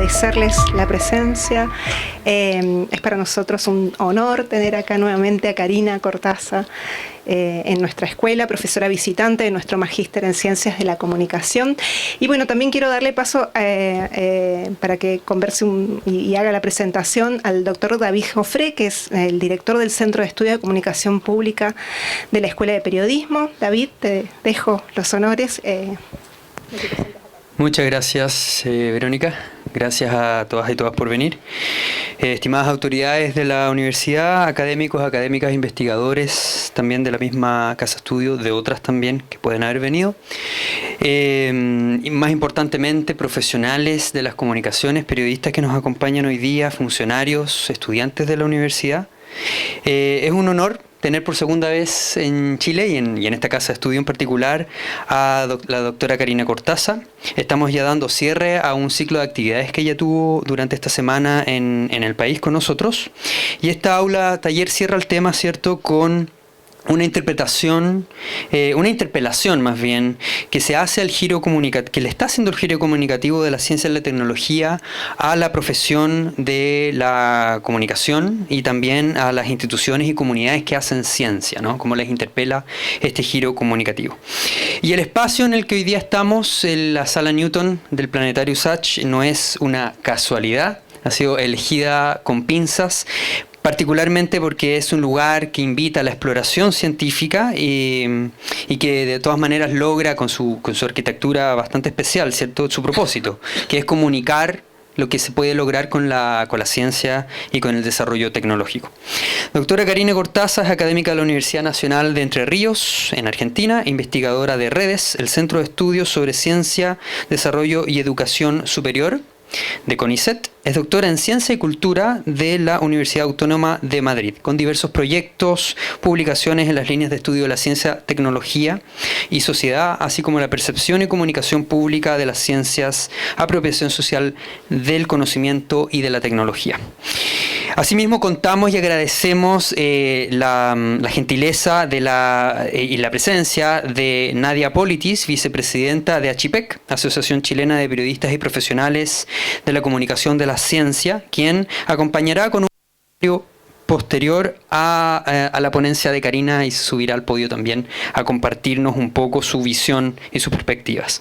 agradecerles la presencia. Es para nosotros un honor tener acá nuevamente a Karina Cortázar en nuestra escuela, profesora visitante de nuestro magíster en Ciencias de la Comunicación. Y bueno, también quiero darle paso para que converse y haga la presentación al doctor David Joffre, que es el director del Centro de Estudio de Comunicación Pública de la Escuela de Periodismo. David, te dejo los honores. Muchas gracias, Verónica. Gracias a todas y todas por venir. Estimadas autoridades de la universidad, académicos, académicas, investigadores, también de la misma casa estudio, de otras también que pueden haber venido. Y más importantemente, profesionales de las comunicaciones, periodistas que nos acompañan hoy día, funcionarios, estudiantes de la universidad. Es un honor tener por segunda vez en Chile y en esta casa de estudio en particular a la doctora Karina Cortázar. Estamos ya dando cierre a un ciclo de actividades que ella tuvo durante esta semana en el país con nosotros. Y esta aula taller cierra el tema, ¿cierto?, con una interpretación, una interpelación más bien, que se hace al giro comunicativo, que le está haciendo el giro comunicativo de la ciencia y la tecnología a la profesión de la comunicación y también a las instituciones y comunidades que hacen ciencia, ¿no? Cómo les interpela este giro comunicativo. Y el espacio en el que hoy día estamos, en la Sala Newton del Planetario Sach, no es una casualidad, ha sido elegida con pinzas, particularmente porque es un lugar que invita a la exploración científica y que de todas maneras logra con su arquitectura bastante especial, ¿cierto?, su propósito, que es comunicar lo que se puede lograr con la ciencia y con el desarrollo tecnológico. Doctora Karina Cortázar es académica de la Universidad Nacional de Entre Ríos, en Argentina, investigadora de Redes, el Centro de Estudios sobre Ciencia, Desarrollo y Educación Superior de CONICET. Es doctora en Ciencia y Cultura de la Universidad Autónoma de Madrid, con diversos proyectos, publicaciones en las líneas de estudio de la ciencia, tecnología y sociedad, así como la percepción y comunicación pública de las ciencias, apropiación social del conocimiento y de la tecnología. Asimismo, contamos y agradecemos la gentileza y la presencia de Nadia Politis, vicepresidenta de ACHIPEC, Asociación Chilena de Periodistas y Profesionales de la Comunicación de la Ciencia, quien acompañará con un comentario posterior a la ponencia de Karina y se subirá al podio también a compartirnos un poco su visión y sus perspectivas.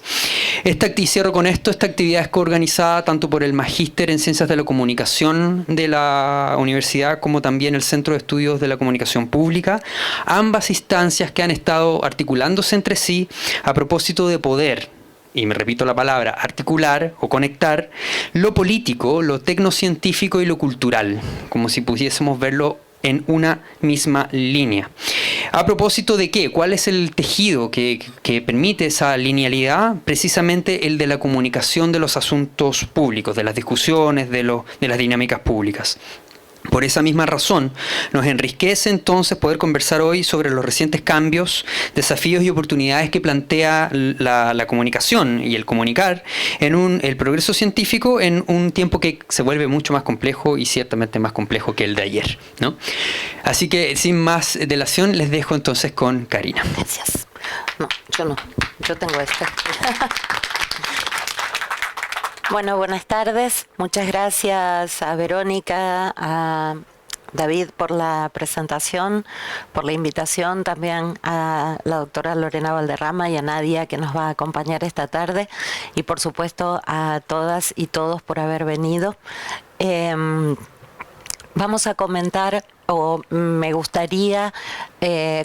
Cierro con esto, esta actividad es coorganizada tanto por el Magíster en Ciencias de la Comunicación de la universidad como también el Centro de Estudios de la Comunicación Pública, ambas instancias que han estado articulándose entre sí a propósito de poder, y me repito la palabra, articular o conectar lo político, lo tecnocientífico y lo cultural, como si pudiésemos verlo en una misma línea. ¿A propósito de qué? ¿Cuál es el tejido que permite esa linealidad? Precisamente el de la comunicación de los asuntos públicos, de las discusiones, de las dinámicas públicas. Por esa misma razón, nos enriquece entonces poder conversar hoy sobre los recientes cambios, desafíos y oportunidades que plantea la comunicación y el comunicar en el progreso científico en un tiempo que se vuelve mucho más complejo y ciertamente más complejo que el de ayer, ¿no? Así que sin más dilación les dejo entonces con Karina. Gracias. No, yo no. Yo tengo esta. Bueno, buenas tardes. Muchas gracias a Verónica, a David por la presentación, por la invitación, también a la doctora Lorena Valderrama y a Nadia que nos va a acompañar esta tarde y por supuesto a todas y todos por haber venido. Vamos a comentar o me gustaría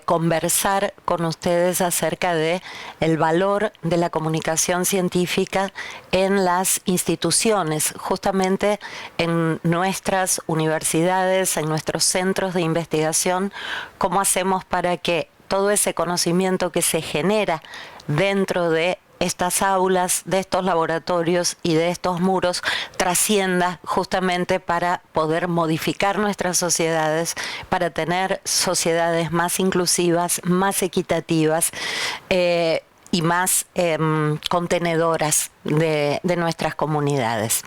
conversar con ustedes acerca de el valor de la comunicación científica en las instituciones, justamente en nuestras universidades, en nuestros centros de investigación, cómo hacemos para que todo ese conocimiento que se genera dentro de estas aulas, de estos laboratorios y de estos muros trascienda justamente para poder modificar nuestras sociedades, para tener sociedades más inclusivas, más equitativas y más contenedoras de nuestras comunidades.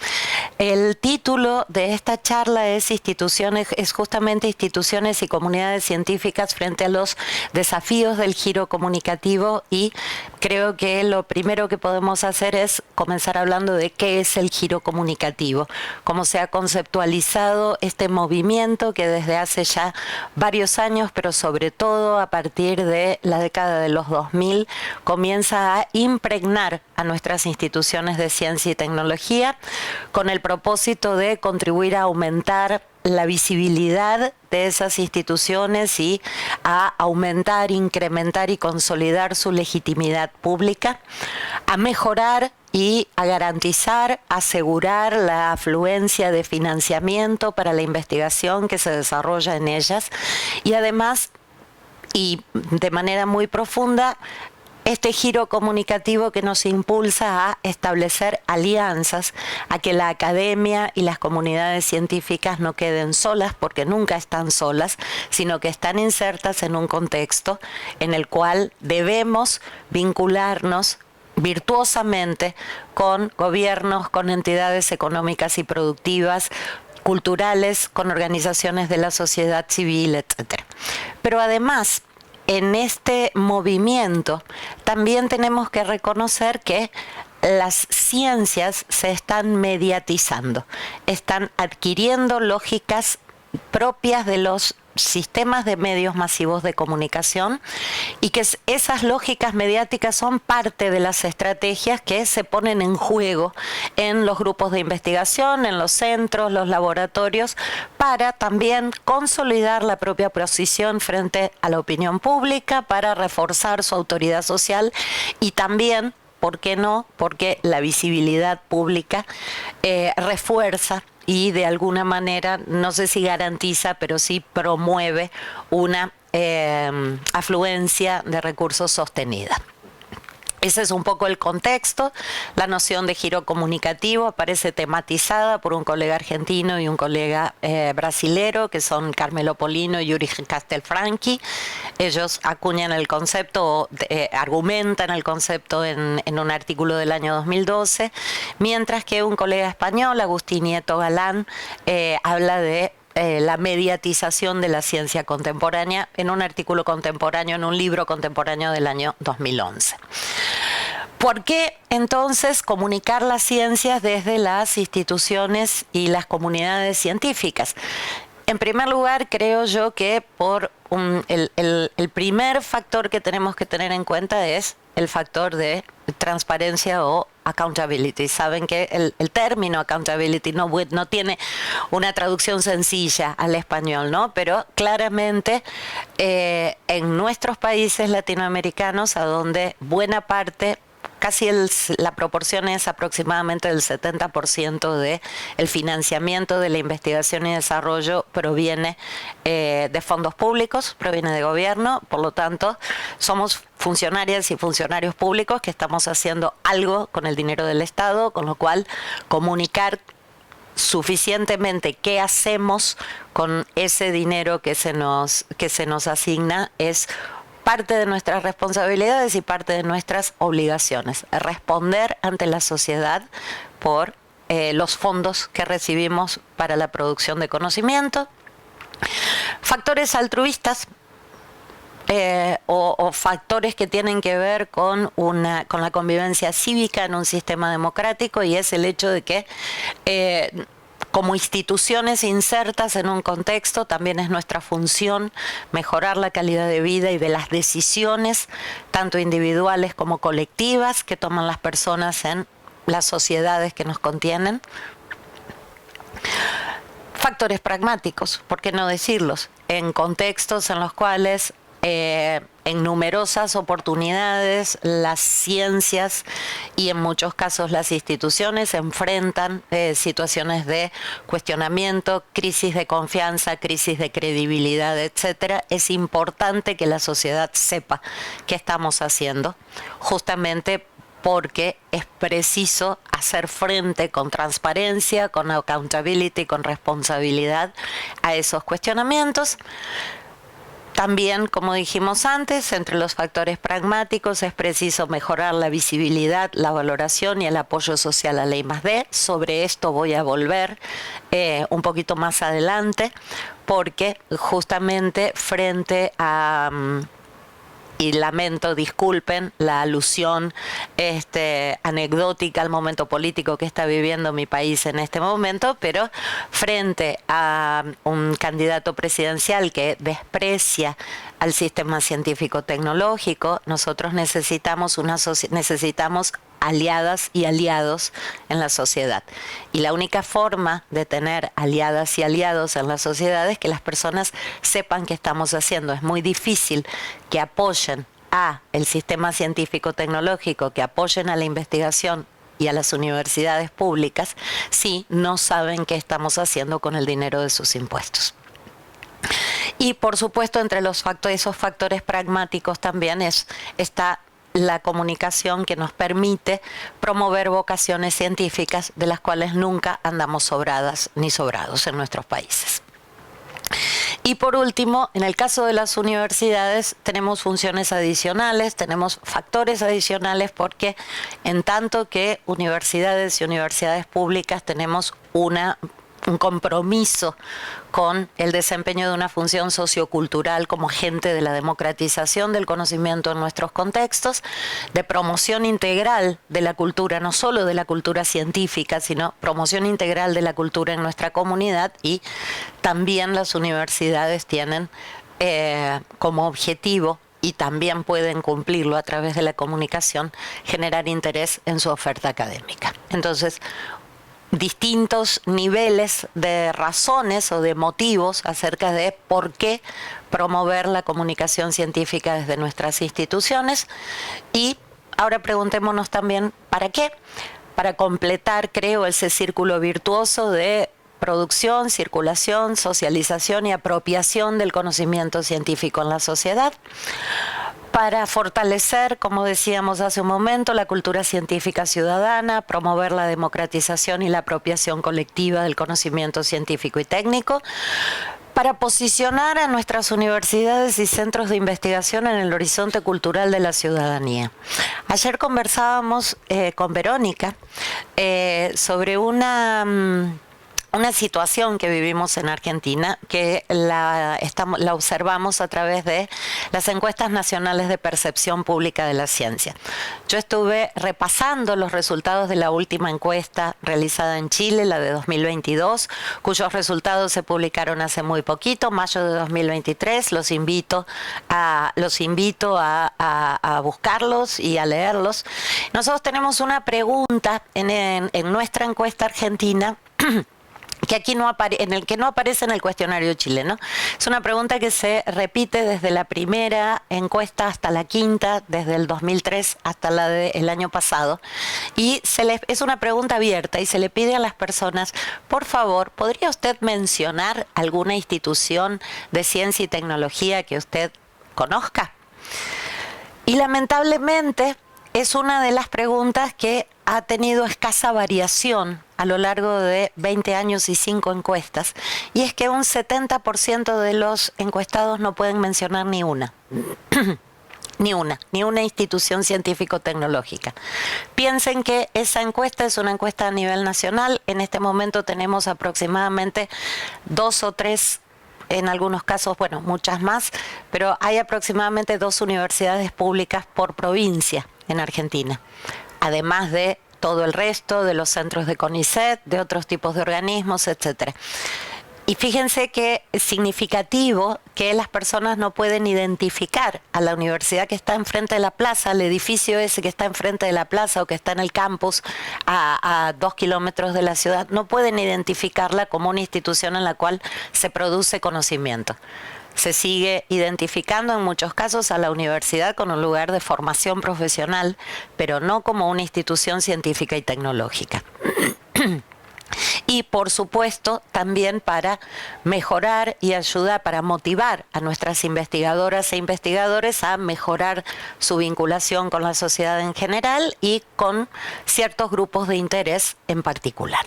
El título de esta charla es justamente instituciones y comunidades científicas frente a los desafíos del giro comunicativo, y creo que lo primero que podemos hacer es comenzar hablando de qué es el giro comunicativo, cómo se ha conceptualizado este movimiento que desde hace ya varios años, pero sobre todo a partir de la década de los 2000, comienza a impregnar a nuestras instituciones de ciencia y tecnología con el propósito de contribuir a aumentar la visibilidad de esas instituciones y a aumentar, incrementar y consolidar su legitimidad pública, a mejorar y a garantizar, asegurar la afluencia de financiamiento para la investigación que se desarrolla en ellas, y además, y de manera muy profunda, este giro comunicativo que nos impulsa a establecer alianzas, a que la academia y las comunidades científicas no queden solas, porque nunca están solas, sino que están insertas en un contexto en el cual debemos vincularnos virtuosamente con gobiernos, con entidades económicas y productivas, culturales, con organizaciones de la sociedad civil, etc. Pero además, en este movimiento también tenemos que reconocer que las ciencias se están mediatizando, están adquiriendo lógicas propias de los sistemas de medios masivos de comunicación, y que esas lógicas mediáticas son parte de las estrategias que se ponen en juego en los grupos de investigación, en los centros, los laboratorios, para también consolidar la propia posición frente a la opinión pública, para reforzar su autoridad social, y también, ¿por qué no?, porque la visibilidad pública refuerza y de alguna manera, no sé si garantiza, pero sí promueve una afluencia de recursos sostenida. Ese es un poco el contexto. La noción de giro comunicativo aparece tematizada por un colega argentino y un colega brasilero, que son Carmelo Polino y Yuri Castelfranchi. Ellos acuñan el concepto, argumentan el concepto en un artículo del año 2012, mientras que un colega español, Agustín Nieto Galán, habla de la mediatización de la ciencia contemporánea en un artículo contemporáneo, en un libro contemporáneo del año 2011. ¿Por qué entonces comunicar las ciencias desde las instituciones y las comunidades científicas? En primer lugar, creo yo que el primer factor que tenemos que tener en cuenta es el factor de transparencia o accountability. Saben que el término accountability no tiene una traducción sencilla al español, ¿no? Pero claramente en nuestros países latinoamericanos, a donde buena parte, casi la proporción es aproximadamente del 70% del financiamiento de la investigación y desarrollo proviene de fondos públicos, proviene de gobierno. Por lo tanto, somos funcionarias y funcionarios públicos que estamos haciendo algo con el dinero del Estado, con lo cual comunicar suficientemente qué hacemos con ese dinero que se nos asigna es parte de nuestras responsabilidades y parte de nuestras obligaciones. Responder ante la sociedad por los fondos que recibimos para la producción de conocimiento. Factores altruistas o factores que tienen que ver con la convivencia cívica en un sistema democrático, y es el hecho de que como instituciones insertas en un contexto, también es nuestra función mejorar la calidad de vida y de las decisiones, tanto individuales como colectivas, que toman las personas en las sociedades que nos contienen. Factores pragmáticos, ¿por qué no decirlos? En contextos en los cuales en numerosas oportunidades las ciencias y en muchos casos las instituciones enfrentan situaciones de cuestionamiento, crisis de confianza, crisis de credibilidad, etcétera. Es importante que la sociedad sepa qué estamos haciendo, justamente porque es preciso hacer frente con transparencia, con accountability, con responsabilidad a esos cuestionamientos. También, como dijimos antes, entre los factores pragmáticos es preciso mejorar la visibilidad, la valoración y el apoyo social a la I+D. Sobre esto voy a volver un poquito más adelante, porque justamente frente a... y lamento, disculpen la alusión anecdótica al momento político que está viviendo mi país en este momento, pero frente a un candidato presidencial que desprecia al sistema científico-tecnológico, nosotros necesitamos aliadas y aliados en la sociedad. Y la única forma de tener aliadas y aliados en la sociedad es que las personas sepan qué estamos haciendo. Es muy difícil que apoyen a el sistema científico-tecnológico, que apoyen a la investigación y a las universidades públicas si no saben qué estamos haciendo con el dinero de sus impuestos. Y por supuesto, entre esos factores pragmáticos también está la comunicación que nos permite promover vocaciones científicas de las cuales nunca andamos sobradas ni sobrados en nuestros países. Y por último, en el caso de las universidades tenemos funciones adicionales, tenemos factores adicionales, porque en tanto que universidades y universidades públicas tenemos un compromiso con el desempeño de una función sociocultural como agente de la democratización del conocimiento en nuestros contextos, de promoción integral de la cultura, no solo de la cultura científica, sino promoción integral de la cultura en nuestra comunidad. Y también las universidades tienen como objetivo, y también pueden cumplirlo a través de la comunicación, generar interés en su oferta académica. Entonces, distintos niveles de razones o de motivos acerca de por qué promover la comunicación científica desde nuestras instituciones. Y ahora preguntémonos también, ¿para qué? Para completar, creo, ese círculo virtuoso de producción, circulación, socialización y apropiación del conocimiento científico en la sociedad, para fortalecer, como decíamos hace un momento, la cultura científica ciudadana, promover la democratización y la apropiación colectiva del conocimiento científico y técnico, para posicionar a nuestras universidades y centros de investigación en el horizonte cultural de la ciudadanía. Ayer conversábamos con Verónica sobre una situación que vivimos en Argentina, que la observamos a través de las encuestas nacionales de percepción pública de la ciencia. Yo estuve repasando los resultados de la última encuesta realizada en Chile, la de 2022, cuyos resultados se publicaron hace muy poquito, mayo de 2023. Los invito a buscarlos y a leerlos. Nosotros tenemos una pregunta en nuestra encuesta argentina que aquí en el que no aparece en el cuestionario chileno. Es una pregunta que se repite desde la primera encuesta hasta la quinta, desde el 2003 hasta la del año pasado, y es una pregunta abierta y se le pide a las personas, por favor, ¿podría usted mencionar alguna institución de ciencia y tecnología que usted conozca? Y lamentablemente es una de las preguntas que ha tenido escasa variación a lo largo de 20 años y 5 encuestas, y es que un 70% de los encuestados no pueden mencionar ni una. Ni una institución científico-tecnológica. Piensen que esa encuesta es una encuesta a nivel nacional. En este momento tenemos aproximadamente 2 o 3, en algunos casos, bueno, muchas más, pero hay aproximadamente 2 universidades públicas por provincia en Argentina, además de todo el resto de los centros de CONICET, de otros tipos de organismos, etcétera. Y fíjense que es significativo que las personas no pueden identificar a la universidad que está enfrente de la plaza, al edificio ese que está enfrente de la plaza o que está en el campus a 2 kilómetros de la ciudad, no pueden identificarla como una institución en la cual se produce conocimiento. Se sigue identificando en muchos casos a la universidad con un lugar de formación profesional, pero no como una institución científica y tecnológica. Y por supuesto también para mejorar y ayudar, para motivar a nuestras investigadoras e investigadores a mejorar su vinculación con la sociedad en general y con ciertos grupos de interés en particular.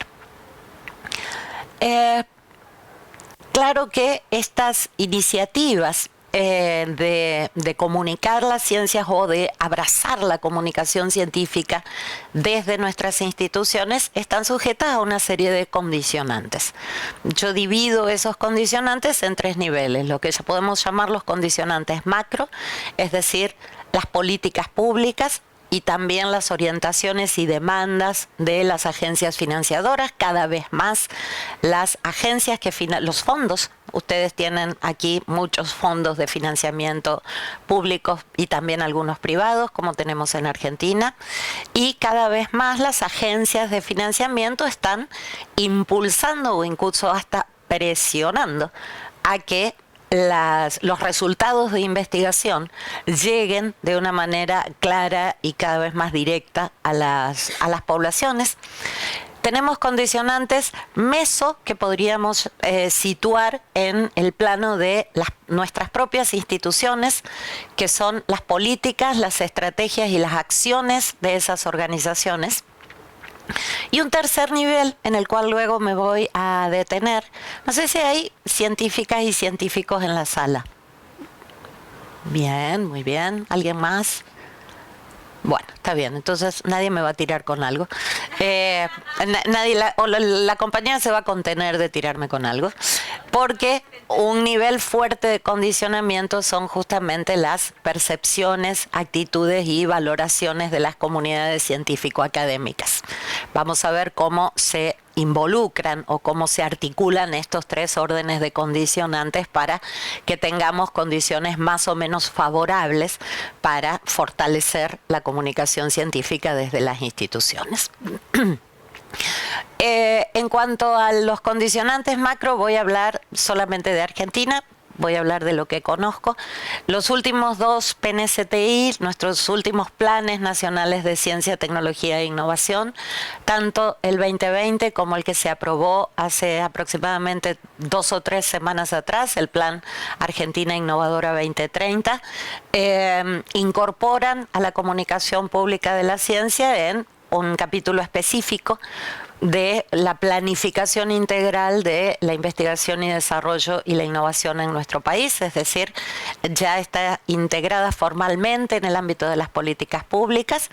Claro que estas iniciativas de comunicar las ciencias o de abrazar la comunicación científica desde nuestras instituciones están sujetas a una serie de condicionantes. Yo divido esos condicionantes en 3 niveles, lo que ya podemos llamar los condicionantes macro, es decir, las políticas públicas y también las orientaciones y demandas de las agencias financiadoras. Cada vez más las agencias los fondos, ustedes tienen aquí muchos fondos de financiamiento públicos y también algunos privados, como tenemos en Argentina, y cada vez más las agencias de financiamiento están impulsando o incluso hasta presionando a que los resultados de investigación lleguen de una manera clara y cada vez más directa a las poblaciones. Tenemos condicionantes meso que podríamos situar en el plano de nuestras propias instituciones, que son las políticas, las estrategias y las acciones de esas organizaciones. Y un tercer nivel en el cual luego me voy a detener. No sé si hay científicas y científicos en la sala. Bien, muy bien. ¿Alguien más? Bueno, está bien, entonces nadie me va a tirar con algo. La compañía se va a contener de tirarme con algo, porque un nivel fuerte de condicionamiento son justamente las percepciones, actitudes y valoraciones de las comunidades científico-académicas. Vamos a ver cómo se involucran o cómo se articulan estos 3 órdenes de condicionantes para que tengamos condiciones más o menos favorables para fortalecer la comunicación científica desde las instituciones. En cuanto a los condicionantes macro, voy a hablar solamente de Argentina. Voy a hablar de lo que conozco. Los últimos 2 PNCTI, nuestros últimos planes nacionales de ciencia, tecnología e innovación, tanto el 2020 como el que se aprobó hace aproximadamente 2 o 3 semanas atrás, el Plan Argentina Innovadora 2030, incorporan a la comunicación pública de la ciencia en un capítulo específico de la planificación integral de la investigación y desarrollo y la innovación en nuestro país, es decir, ya está integrada formalmente en el ámbito de las políticas públicas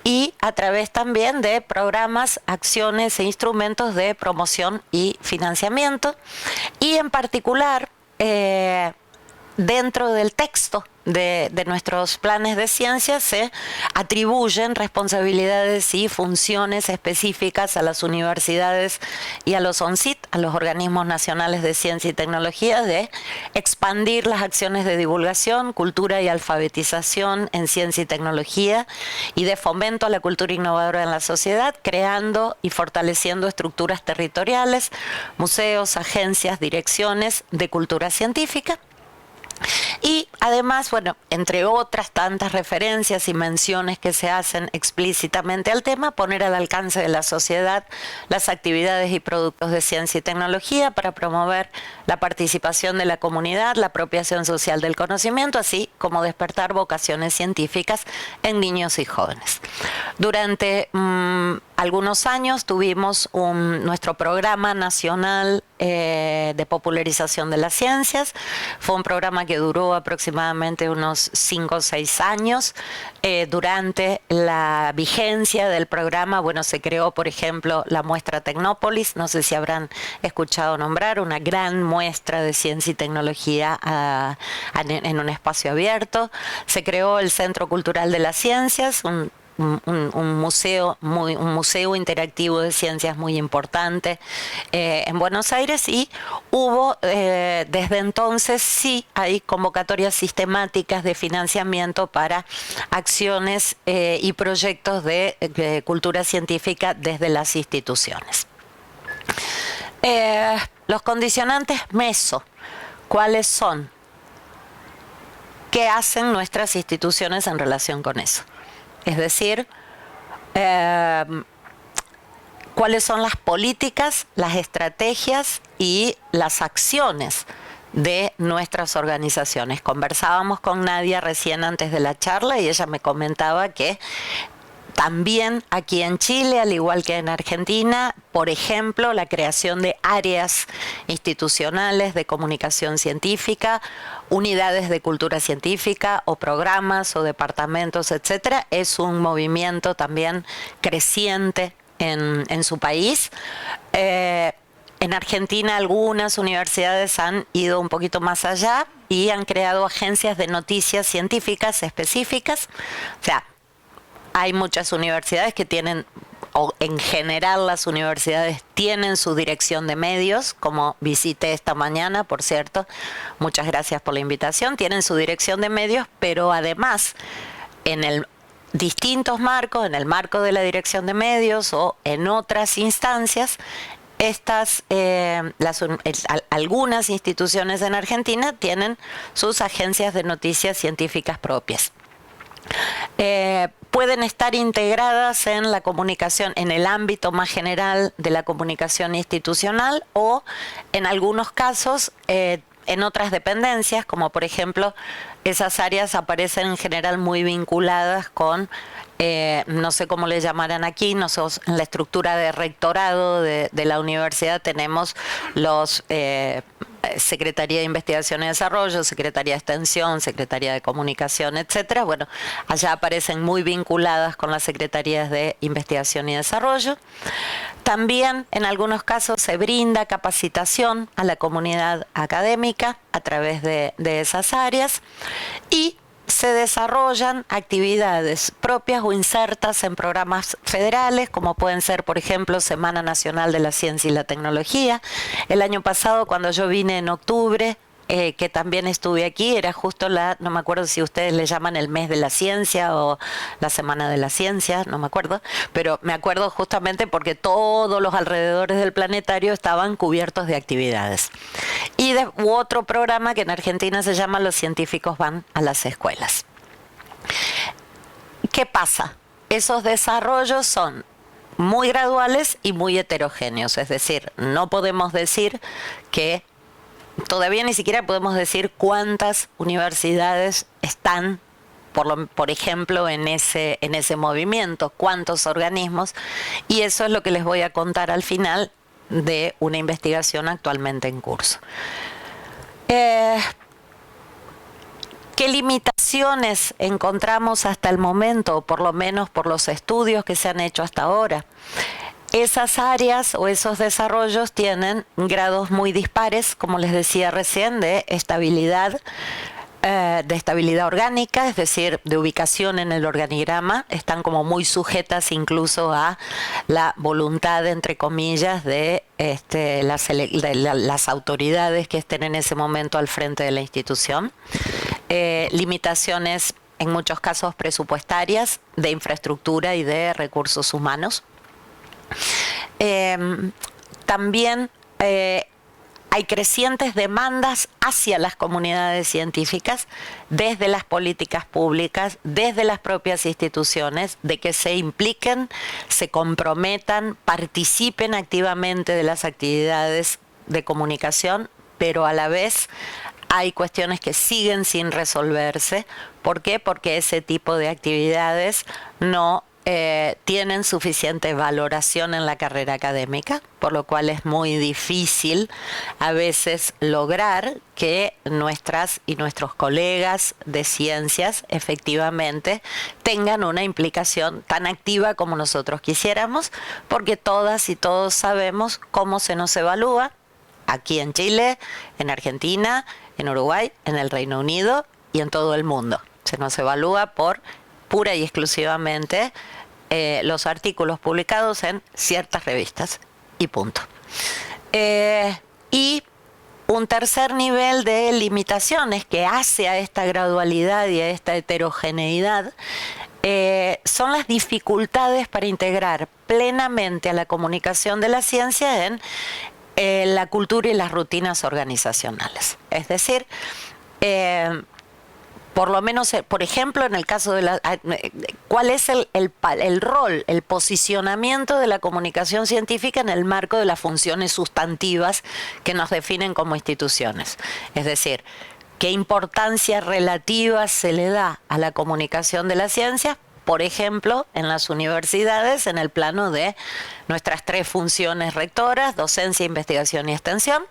y a través también de programas, acciones e instrumentos de promoción y financiamiento, y en particular dentro del texto de nuestros planes de ciencia se atribuyen responsabilidades y funciones específicas a las universidades y a los ONCIT, a los organismos nacionales de ciencia y tecnología, de expandir las acciones de divulgación, cultura y alfabetización en ciencia y tecnología y de fomento a la cultura innovadora en la sociedad, creando y fortaleciendo estructuras territoriales, museos, agencias, direcciones de cultura científica. Y además, bueno, entre otras tantas referencias y menciones que se hacen explícitamente al tema, poner al alcance de la sociedad las actividades y productos de ciencia y tecnología para promover la participación de la comunidad, la apropiación social del conocimiento, así como despertar vocaciones científicas en niños y jóvenes. Durante algunos años tuvimos nuestro programa nacional de popularización de las ciencias. Fue un programa que duró aproximadamente unos 5 o 6 años. Durante la vigencia del programa, bueno, se creó, por ejemplo, la muestra Tecnópolis, no sé si habrán escuchado nombrar, una gran muestra de ciencia y tecnología en un espacio abierto. Se creó el Centro Cultural de las Ciencias, un museo interactivo de ciencias muy importante en Buenos Aires, y hubo desde entonces sí hay convocatorias sistemáticas de financiamiento para acciones y proyectos de cultura científica desde las instituciones. Los condicionantes meso, ¿cuáles son? ¿Qué hacen nuestras instituciones en relación con eso? Es decir, cuáles son las políticas, las estrategias y las acciones de nuestras organizaciones. Conversábamos con Nadia recién antes de la charla y ella me comentaba que También aquí en Chile, al igual que en Argentina, por ejemplo, la creación de áreas institucionales de comunicación científica, unidades de cultura científica o programas o departamentos, etcétera, es un movimiento también creciente en su país. En Argentina algunas universidades han ido un poquito más allá y han creado agencias de noticias científicas específicas. O sea, hay muchas universidades que tienen, o en general las universidades tienen su dirección de medios, como visité esta mañana, por cierto. Muchas gracias por la invitación. Tienen su dirección de medios, pero además en distintos marcos, en el marco de la dirección de medios o en otras instancias, algunas instituciones en Argentina tienen sus agencias de noticias científicas propias. Pueden estar integradas en la comunicación, en el ámbito más general de la comunicación institucional, o en algunos casos en otras dependencias, como por ejemplo esas áreas aparecen en general muy vinculadas con, no sé cómo le llamarán aquí, nosotros en la estructura de rectorado de la universidad tenemos los Secretaría de Investigación y Desarrollo, Secretaría de Extensión, Secretaría de Comunicación, etcétera. Bueno, allá aparecen muy vinculadas con las Secretarías de Investigación y Desarrollo. También en algunos casos se brinda capacitación a la comunidad académica a través de esas áreas y se desarrollan actividades propias o insertas en programas federales, como pueden ser, por ejemplo, Semana Nacional de la Ciencia y la Tecnología. El año pasado, cuando yo vine en octubre, que también estuve aquí, era justo no me acuerdo si ustedes le llaman el mes de la ciencia o la semana de la ciencia, no me acuerdo, pero me acuerdo justamente porque todos los alrededores del planetario estaban cubiertos de actividades. Y otro programa que en Argentina se llama Los científicos van a las escuelas. ¿Qué pasa? Esos desarrollos son muy graduales y muy heterogéneos, es decir, no podemos decir que todavía ni siquiera podemos decir cuántas universidades están, por ejemplo, en ese movimiento, cuántos organismos, y eso es lo que les voy a contar al final de una investigación actualmente en curso. ¿Qué limitaciones encontramos hasta el momento, o por lo menos por los estudios que se han hecho hasta ahora? Esas áreas o esos desarrollos tienen grados muy dispares, como les decía recién, de estabilidad orgánica, es decir, de ubicación en el organigrama. Están como muy sujetas incluso a la voluntad, entre comillas, de las autoridades que estén en ese momento al frente de la institución. Limitaciones, en muchos casos, presupuestarias, de infraestructura y de recursos humanos. También hay crecientes demandas hacia las comunidades científicas desde las políticas públicas, desde las propias instituciones, de que se impliquen, se comprometan, participen activamente de las actividades de comunicación, pero a la vez hay cuestiones que siguen sin resolverse. ¿Por qué? Porque ese tipo de actividades no tienen suficiente valoración en la carrera académica, por lo cual es muy difícil a veces lograr que nuestras y nuestros colegas de ciencias efectivamente tengan una implicación tan activa como nosotros quisiéramos, porque todas y todos sabemos cómo se nos evalúa aquí en Chile, en Argentina, en Uruguay, en el Reino Unido y en todo el mundo. Se nos evalúa por pura y exclusivamente los artículos publicados en ciertas revistas y punto. Y un tercer nivel de limitaciones que hace a esta gradualidad y a esta heterogeneidad son las dificultades para integrar plenamente a la comunicación de la ciencia en la cultura y las rutinas organizacionales. Es decir, por lo menos, por ejemplo, en el caso de ¿cuál es el rol, el posicionamiento de la comunicación científica en el marco de las funciones sustantivas que nos definen como instituciones? Es decir, ¿qué importancia relativa se le da a la comunicación de la ciencia? por ejemplo, en las universidades, en el plano de nuestras 3 funciones rectoras, docencia, investigación y extensión,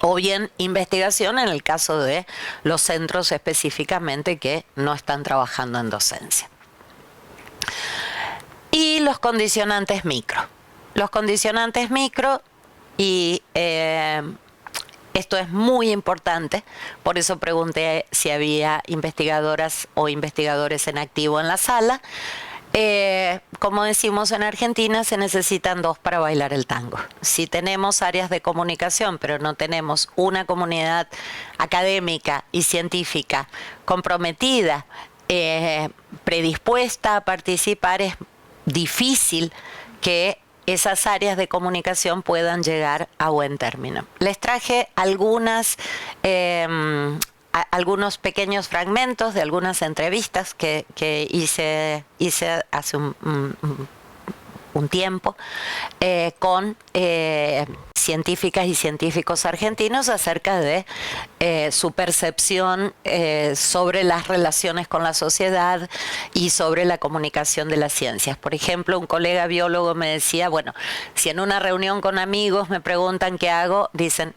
o bien investigación en el caso de los centros específicamente que no están trabajando en docencia. Y los condicionantes micro. Los condicionantes micro, y esto es muy importante, por eso pregunté si había investigadoras o investigadores en activo en la sala. Como decimos en Argentina, se necesitan 2 para bailar el tango. Si tenemos áreas de comunicación, pero no tenemos una comunidad académica y científica comprometida, predispuesta a participar, es difícil que esas áreas de comunicación puedan llegar a buen término. Les traje algunos pequeños fragmentos de algunas entrevistas que hice hace un tiempo con científicas y científicos argentinos acerca de su percepción sobre las relaciones con la sociedad y sobre la comunicación de las ciencias. Por ejemplo, un colega biólogo me decía, bueno, si en una reunión con amigos me preguntan qué hago, dicen,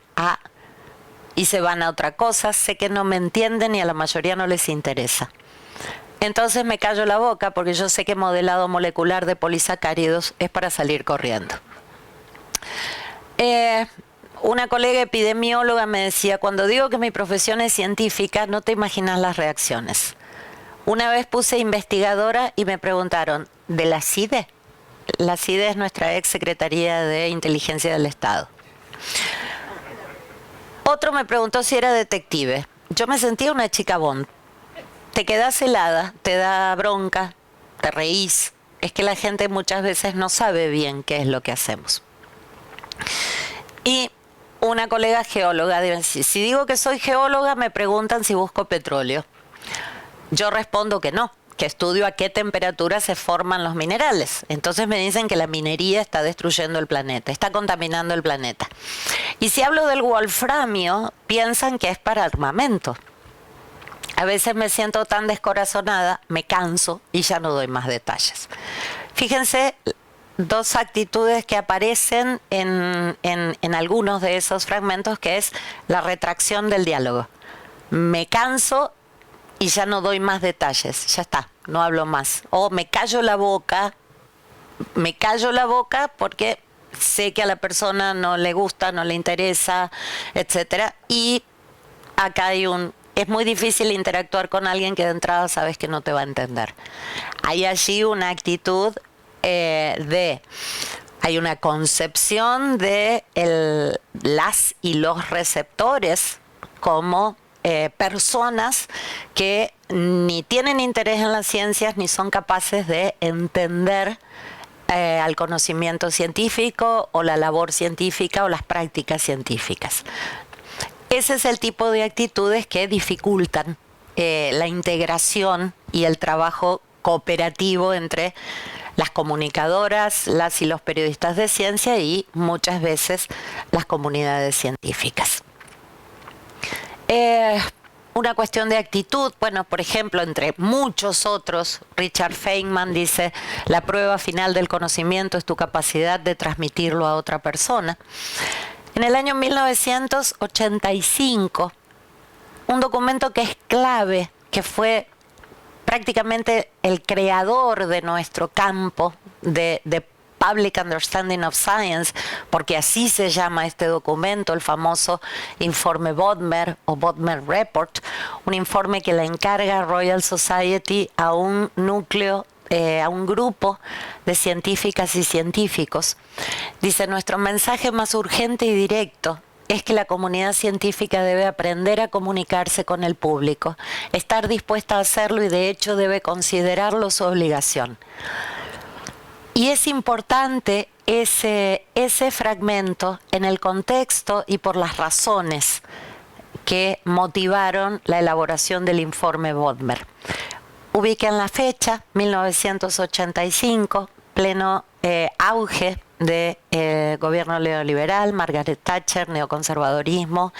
y se van a otra cosa, sé que no me entienden y a la mayoría no les interesa. Entonces me callo la boca porque yo sé que modelado molecular de polisacáridos es para salir corriendo. Una colega epidemióloga me decía, cuando digo que mi profesión es científica, no te imaginas las reacciones. Una vez puse investigadora y me preguntaron, ¿de la CIDE? La CIDE es nuestra ex Secretaría de Inteligencia del Estado. Otro me preguntó si era detective. Yo me sentía una chica Bond. Te quedás helada, te da bronca, te reís. Es que la gente muchas veces no sabe bien qué es lo que hacemos. Y una colega geóloga dice, si digo que soy geóloga, me preguntan si busco petróleo. Yo respondo que no, que estudio a qué temperatura se forman los minerales. Entonces me dicen que la minería está destruyendo el planeta, está contaminando el planeta. Y si hablo del wolframio, piensan que es para armamento. A veces me siento tan descorazonada, me canso y ya no doy más detalles. Fíjense, 2 actitudes que aparecen en algunos de esos fragmentos, que es la retracción del diálogo. Me canso y ya no doy más detalles, ya está, no hablo más. O me callo la boca porque sé que a la persona no le gusta, no le interesa, etcétera. Y acá es muy difícil interactuar con alguien que de entrada sabes que no te va a entender. Hay allí una actitud hay una concepción de las y los receptores como personas que ni tienen interés en las ciencias ni son capaces de entender al conocimiento científico o la labor científica o las prácticas científicas. Ese es el tipo de actitudes que dificultan la integración y el trabajo cooperativo entre las comunicadoras, las y los periodistas de ciencia y muchas veces las comunidades científicas. Una cuestión de actitud, bueno, por ejemplo, entre muchos otros, Richard Feynman dice, la prueba final del conocimiento es tu capacidad de transmitirlo a otra persona. En el año 1985, un documento que es clave, que fue prácticamente el creador de nuestro campo de Public Understanding of Science, porque así se llama este documento, el famoso informe Bodmer o Bodmer Report, un informe que le encarga Royal Society a un núcleo, a un grupo de científicas y científicos. Dice, nuestro mensaje más urgente y directo es que la comunidad científica debe aprender a comunicarse con el público, estar dispuesta a hacerlo y de hecho debe considerarlo su obligación. Y es importante ese fragmento en el contexto y por las razones que motivaron la elaboración del informe Bodmer. Ubiquen la fecha, 1985, pleno auge del gobierno neoliberal, Margaret Thatcher, neoconservadorismo,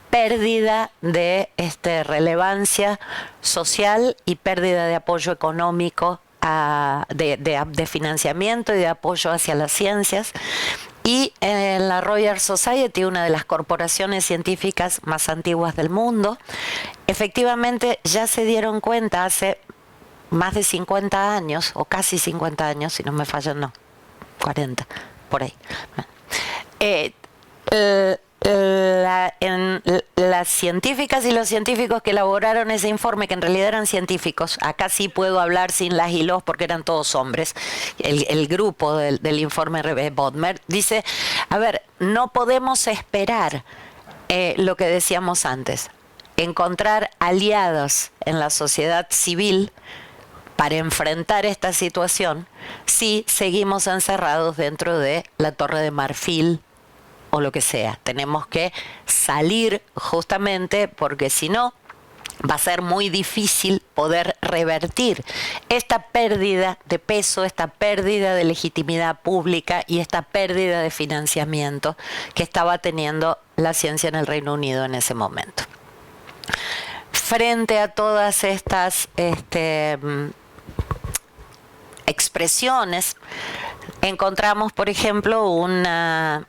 pérdida de relevancia social y pérdida de apoyo económico de financiamiento y de apoyo hacia las ciencias. Y en la Royal Society, una de las corporaciones científicas más antiguas del mundo, efectivamente ya se dieron cuenta hace más de 50 años, o casi 50 años, si no me fallan, no, 40, por ahí. Las científicas y los científicos que elaboraron ese informe, que en realidad eran científicos, acá sí puedo hablar sin las y los porque eran todos hombres, el grupo del informe Bodmer dice, a ver, no podemos esperar lo que decíamos antes, encontrar aliados en la sociedad civil para enfrentar esta situación si seguimos encerrados dentro de la Torre de Marfil o lo que sea. Tenemos que salir justamente porque si no va a ser muy difícil poder revertir esta pérdida de peso, esta pérdida de legitimidad pública y esta pérdida de financiamiento que estaba teniendo la ciencia en el Reino Unido en ese momento. Frente a todas estas expresiones, encontramos, por ejemplo, una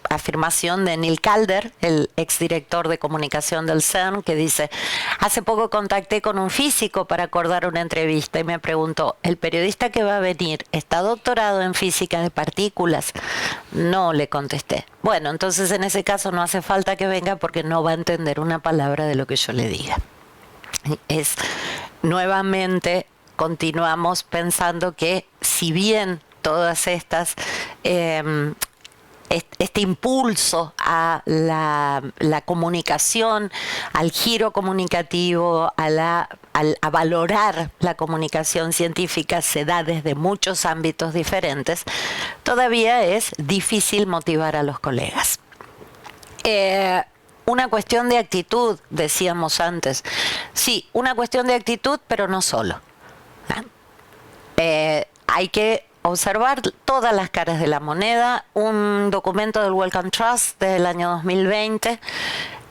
afirmación de Neil Calder, el exdirector de comunicación del CERN, que dice, hace poco contacté con un físico para acordar una entrevista y me preguntó, ¿el periodista que va a venir está doctorado en física de partículas? No, le contesté. Bueno, entonces en ese caso no hace falta que venga porque no va a entender una palabra de lo que yo le diga. Nuevamente continuamos pensando que si bien todas estas, este impulso a la comunicación, al giro comunicativo, a valorar la comunicación científica se da desde muchos ámbitos diferentes, todavía es difícil motivar a los colegas. Una cuestión de actitud, decíamos antes. Sí, una cuestión de actitud, pero no solo. Hay que observar todas las caras de la moneda. Un documento del Wellcome Trust del año 2020,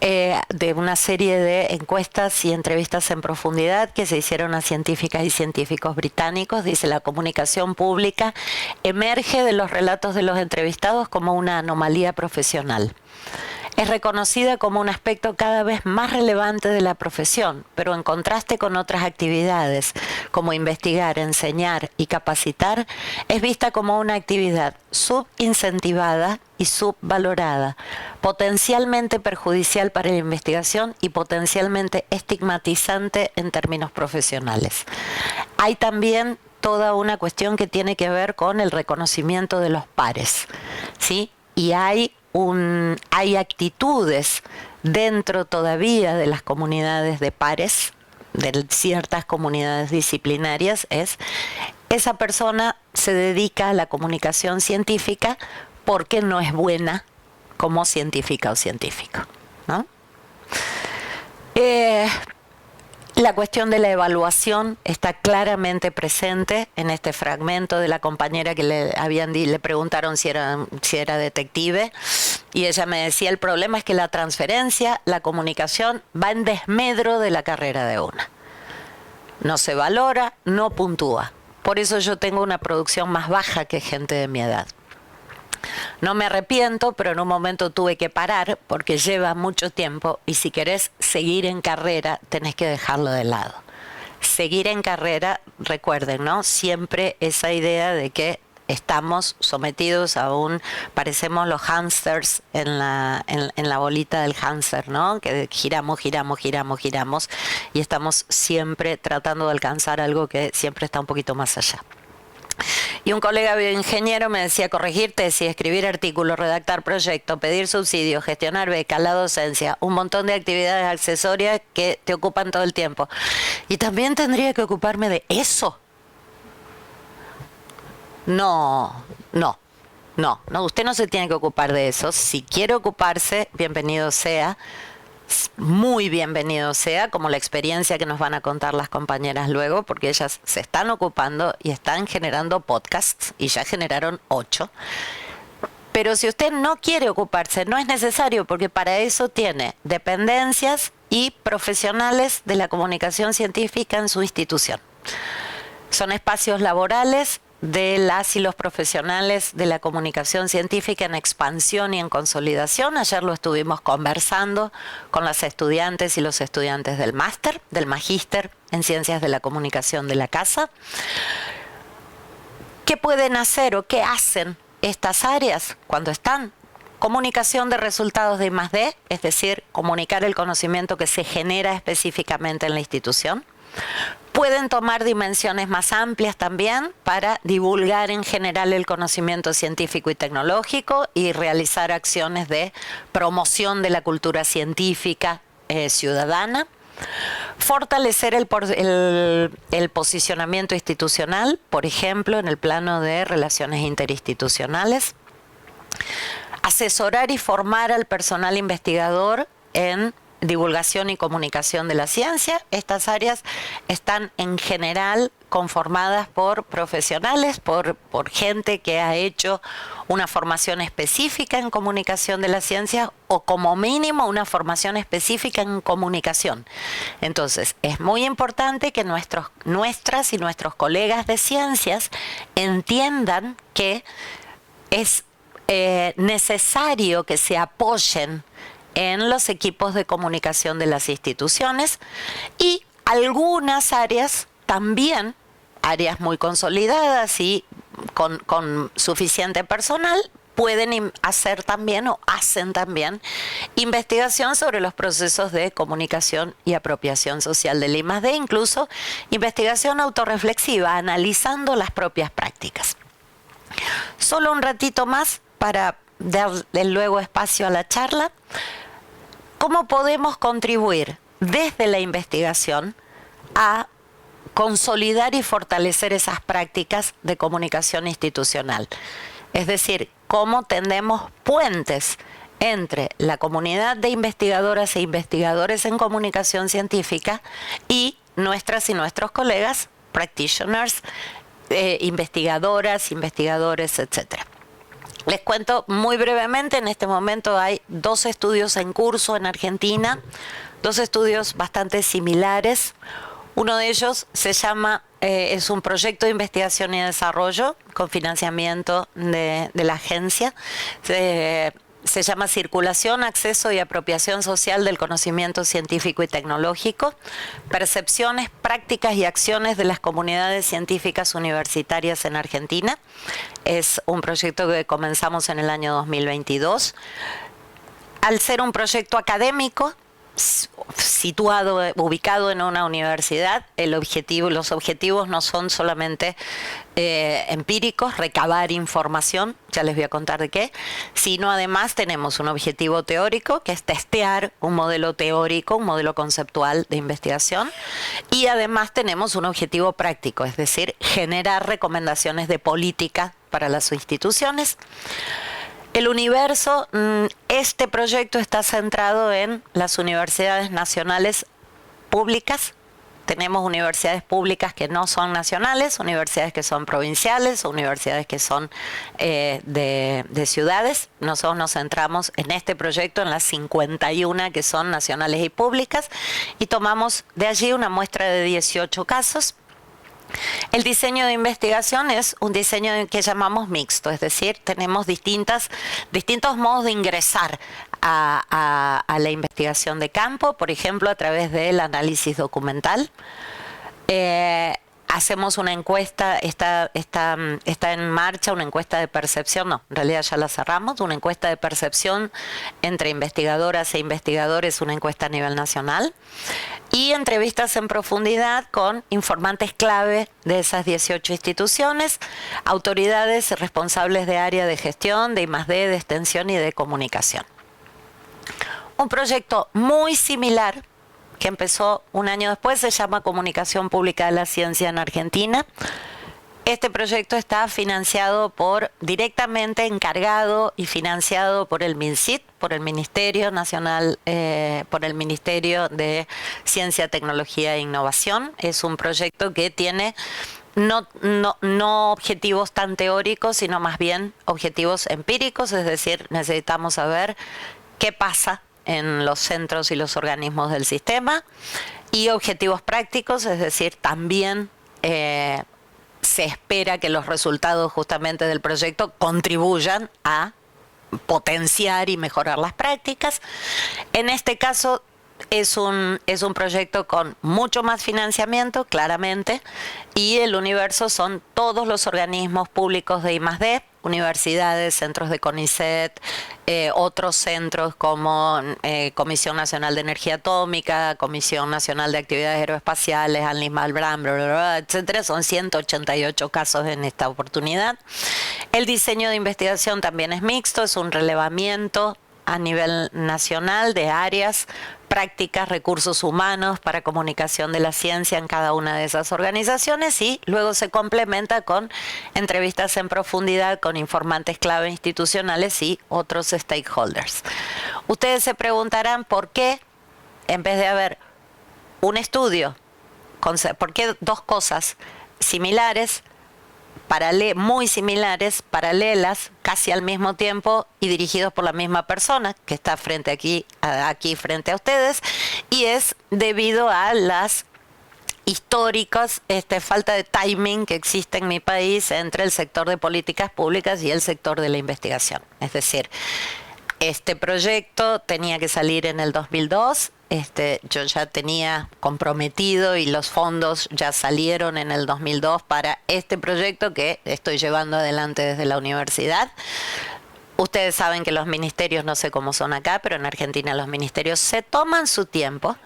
de una serie de encuestas y entrevistas en profundidad que se hicieron a científicas y científicos británicos, dice: la comunicación pública emerge de los relatos de los entrevistados como una anomalía profesional. Es reconocida como un aspecto cada vez más relevante de la profesión, pero en contraste con otras actividades, como investigar, enseñar y capacitar, es vista como una actividad subincentivada y subvalorada, potencialmente perjudicial para la investigación y potencialmente estigmatizante en términos profesionales. Hay también toda una cuestión que tiene que ver con el reconocimiento de los pares, ¿sí? Y hay actitudes dentro todavía de las comunidades de pares, de ciertas comunidades disciplinarias, esa persona se dedica a la comunicación científica porque no es buena como científica o científico, ¿no? La cuestión de la evaluación está claramente presente en este fragmento de la compañera que le preguntaron si era detective, y ella me decía: el problema es que la transferencia, la comunicación va en desmedro de la carrera de una. No se valora, no puntúa. Por eso yo tengo una producción más baja que gente de mi edad. No me arrepiento, pero en un momento tuve que parar porque lleva mucho tiempo y si querés seguir en carrera tenés que dejarlo de lado. Seguir en carrera, recuerden, ¿no? Siempre esa idea de que estamos sometidos parecemos los hámsters en la bolita del hámster, ¿no? Que giramos y estamos siempre tratando de alcanzar algo que siempre está un poquito más allá. Y un colega bioingeniero me decía: corregir tesis, escribir artículos, redactar proyectos, pedir subsidios, gestionar becas, la docencia, un montón de actividades accesorias que te ocupan todo el tiempo. ¿Y también tendría que ocuparme de eso? No, usted no se tiene que ocupar de eso. Si quiere ocuparse, bienvenido sea. Muy bienvenido sea, como la experiencia que nos van a contar las compañeras luego, porque ellas se están ocupando y están generando podcasts y ya generaron 8. Pero si usted no quiere ocuparse, no es necesario, porque para eso tiene dependencias y profesionales de la comunicación científica en su institución. Son espacios laborales de las y los profesionales de la comunicación científica en expansión y en consolidación. Ayer lo estuvimos conversando con las estudiantes y los estudiantes del máster, del magíster en Ciencias de la Comunicación de la Casa. ¿Qué pueden hacer o qué hacen estas áreas cuando están? Comunicación de resultados de I+D, es decir, comunicar el conocimiento que se genera específicamente en la institución. Pueden tomar dimensiones más amplias también para divulgar en general el conocimiento científico y tecnológico y realizar acciones de promoción de la cultura científica ciudadana. Fortalecer el posicionamiento institucional, por ejemplo, en el plano de relaciones interinstitucionales. Asesorar y formar al personal investigador en divulgación y comunicación de la ciencia. Estas áreas están en general conformadas por profesionales, por gente que ha hecho una formación específica en comunicación de la ciencia o como mínimo una formación específica en comunicación. Entonces, es muy importante que nuestras y nuestros colegas de ciencias entiendan que es necesario que se apoyen en los equipos de comunicación de las instituciones y algunas áreas también, áreas muy consolidadas y con suficiente personal, pueden hacer también o hacen también investigación sobre los procesos de comunicación y apropiación social del I+D, incluso investigación autorreflexiva, analizando las propias prácticas. Solo un ratito más para darle luego espacio a la charla. ¿Cómo podemos contribuir desde la investigación a consolidar y fortalecer esas prácticas de comunicación institucional? Es decir, cómo tendemos puentes entre la comunidad de investigadoras e investigadores en comunicación científica y nuestras y nuestros colegas, practitioners, investigadoras, investigadores, etcétera. Les cuento muy brevemente, en este momento hay 2 estudios en curso en Argentina, 2 estudios bastante similares. Uno de ellos se llama, es un proyecto de investigación y desarrollo con financiamiento de la agencia. Se llama Circulación, Acceso y Apropiación Social del Conocimiento Científico y Tecnológico, Percepciones, Prácticas y Acciones de las Comunidades Científicas Universitarias en Argentina. Es un proyecto que comenzamos en el año 2022. Al ser un proyecto académico, ubicado en una universidad, los objetivos no son solamente empíricos, recabar información, ya les voy a contar de qué, sino además tenemos un objetivo teórico, que es testear un modelo teórico, un modelo conceptual de investigación, y además tenemos un objetivo práctico, es decir, generar recomendaciones de política para las instituciones. El universo, este proyecto está centrado en las universidades nacionales públicas. Tenemos universidades públicas que no son nacionales, universidades que son provinciales, universidades que son de ciudades. Nosotros nos centramos en este proyecto en las 51 que son nacionales y públicas y tomamos de allí una muestra de 18 casos. El diseño de investigación es un diseño que llamamos mixto, es decir, tenemos distintos modos de ingresar a la investigación de campo, por ejemplo, a través del análisis documental. Hacemos una encuesta, está en marcha una encuesta de percepción, no, en realidad ya la cerramos, una encuesta de percepción entre investigadoras e investigadores, una encuesta a nivel nacional, y entrevistas en profundidad con informantes clave de esas 18 instituciones, autoridades responsables de área de gestión, de I+D, de extensión y de comunicación. Un proyecto muy similar que empezó un año después, se llama Comunicación Pública de la Ciencia en Argentina. Este proyecto está financiado directamente encargado y financiado por el MINCIT, por el Ministerio Nacional, por el Ministerio de Ciencia, Tecnología e Innovación. Es un proyecto que tiene no objetivos tan teóricos, sino más bien objetivos empíricos, es decir, necesitamos saber qué pasa en los centros y los organismos del sistema, y objetivos prácticos, es decir, también se espera que los resultados justamente del proyecto contribuyan a potenciar y mejorar las prácticas. En este caso es un proyecto con mucho más financiamiento, claramente, y el universo son todos los organismos públicos de I+D, universidades, centros de CONICET, otros centros como Comisión Nacional de Energía Atómica, Comisión Nacional de Actividades Aeroespaciales, ANLIS-Malbrán, etcétera. Son 188 casos en esta oportunidad. El diseño de investigación también es mixto, es un relevamiento a nivel nacional de áreas, prácticas, recursos humanos para comunicación de la ciencia en cada una de esas organizaciones, y luego se complementa con entrevistas en profundidad con informantes clave institucionales y otros stakeholders. Ustedes se preguntarán por qué, en vez de haber un estudio, por qué dos cosas similares, muy similares, paralelas, casi al mismo tiempo y dirigidos por la misma persona que está aquí frente a ustedes, y es debido a las históricas falta de timing que existe en mi país entre el sector de políticas públicas y el sector de la investigación. Es decir, este proyecto tenía que salir en el 2002. Yo ya tenía comprometido y los fondos ya salieron en el 2002 para este proyecto que estoy llevando adelante desde la universidad. Ustedes saben que los ministerios, no sé cómo son acá, pero en Argentina los ministerios se toman su tiempo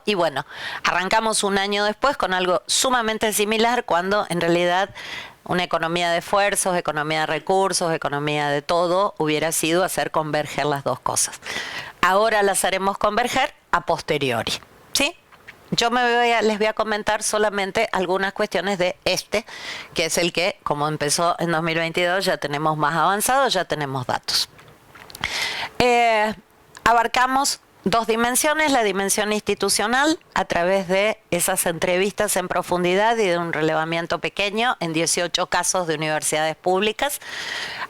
y bueno, arrancamos un año después con algo sumamente similar, cuando en realidad una economía de esfuerzos, economía de recursos, economía de todo, hubiera sido hacer converger las dos cosas. Ahora las haremos converger a posteriori, ¿sí? Yo les voy a comentar solamente algunas cuestiones de que es el que, como empezó en 2022, ya tenemos más avanzado, ya tenemos datos. Abarcamos dos dimensiones: la dimensión institucional, a través de esas entrevistas en profundidad y de un relevamiento pequeño en 18 casos de universidades públicas.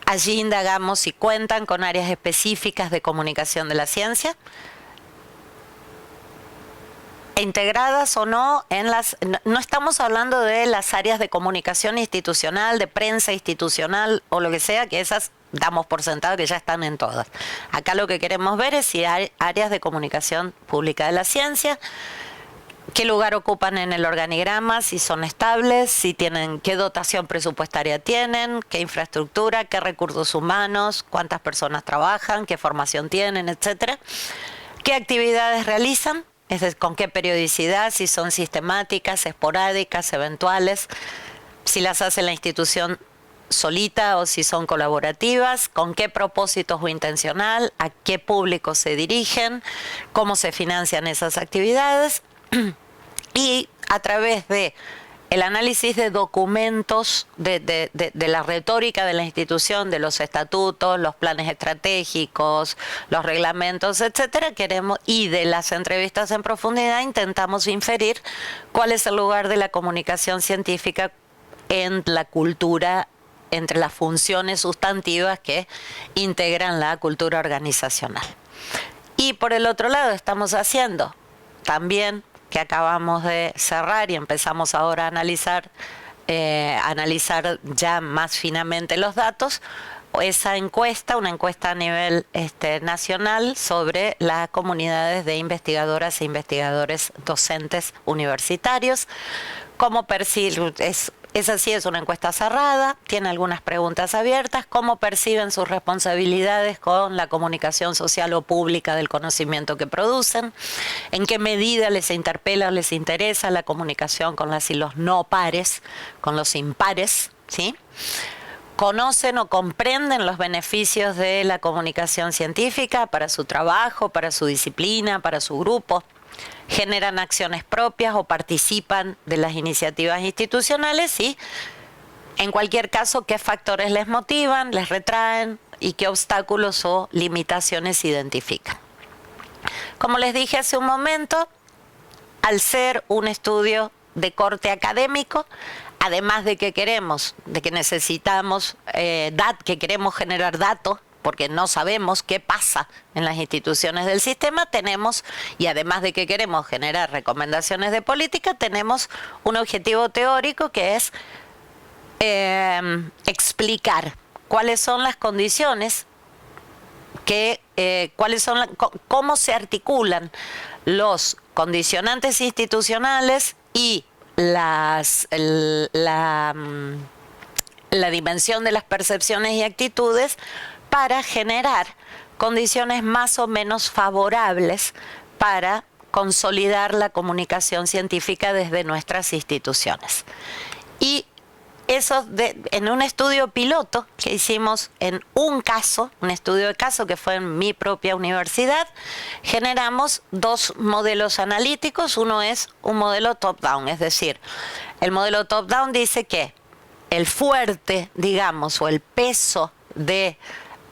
Allí indagamos si cuentan con áreas específicas de comunicación de la ciencia, integradas o no en no estamos hablando de las áreas de comunicación institucional, de prensa institucional o lo que sea, que esas damos por sentado que ya están en todas. Acá lo que queremos ver es si hay áreas de comunicación pública de la ciencia, qué lugar ocupan en el organigrama, si son estables, si tienen, qué dotación presupuestaria tienen, qué infraestructura, qué recursos humanos, cuántas personas trabajan, qué formación tienen, etcétera. Qué actividades realizan, es decir, con qué periodicidad, si son sistemáticas, esporádicas, eventuales, si las hace la institución solita o si son colaborativas, con qué propósitos o intencional, a qué público se dirigen, cómo se financian esas actividades, y a través de el análisis de documentos, de la retórica de la institución, de los estatutos, los planes estratégicos, los reglamentos, etcétera, y de las entrevistas en profundidad, intentamos inferir cuál es el lugar de la comunicación científica en la cultura, entre las funciones sustantivas que integran la cultura organizacional. Y por el otro lado estamos haciendo también, que acabamos de cerrar y empezamos ahora a analizar ya más finamente los datos, esa encuesta, una encuesta a nivel nacional sobre las comunidades de investigadoras e investigadores docentes universitarios. ¿Cómo perciben? Esa sí es una encuesta cerrada, tiene algunas preguntas abiertas. ¿Cómo perciben sus responsabilidades con la comunicación social o pública del conocimiento que producen? ¿En qué medida les interpela o les interesa la comunicación con las y los no pares, con los impares? ¿Sí? ¿Conocen o comprenden los beneficios de la comunicación científica para su trabajo, para su disciplina, para su grupo? ¿Generan acciones propias o participan de las iniciativas institucionales? Y, en cualquier caso, ¿qué factores les motivan, les retraen y qué obstáculos o limitaciones identifican? Como les dije hace un momento, al ser un estudio de corte académico, además de que necesitamos, que queremos generar datos, porque no sabemos qué pasa en las instituciones del sistema, tenemos, y además de que queremos generar recomendaciones de política, tenemos un objetivo teórico que es explicar cuáles son las condiciones, cómo se articulan los condicionantes institucionales y la dimensión de las percepciones y actitudes para generar condiciones más o menos favorables para consolidar la comunicación científica desde nuestras instituciones. Y eso en un estudio piloto que hicimos en un estudio de caso que fue en mi propia universidad, generamos 2 modelos analíticos. Uno es un modelo top-down, es decir, el modelo top-down dice que el fuerte, digamos, o el peso de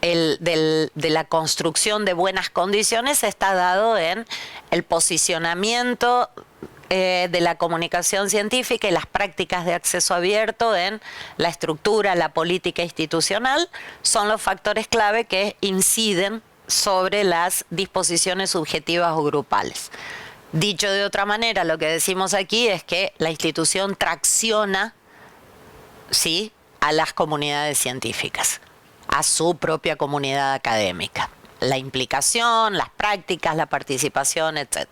la construcción de buenas condiciones está dado en el posicionamiento de la comunicación científica y las prácticas de acceso abierto en la estructura, la política institucional, son los factores clave que inciden sobre las disposiciones subjetivas o grupales. Dicho de otra manera, lo que decimos aquí es que la institución tracciona, ¿sí?, a las comunidades científicas, a su propia comunidad académica. La implicación, las prácticas, la participación, etc.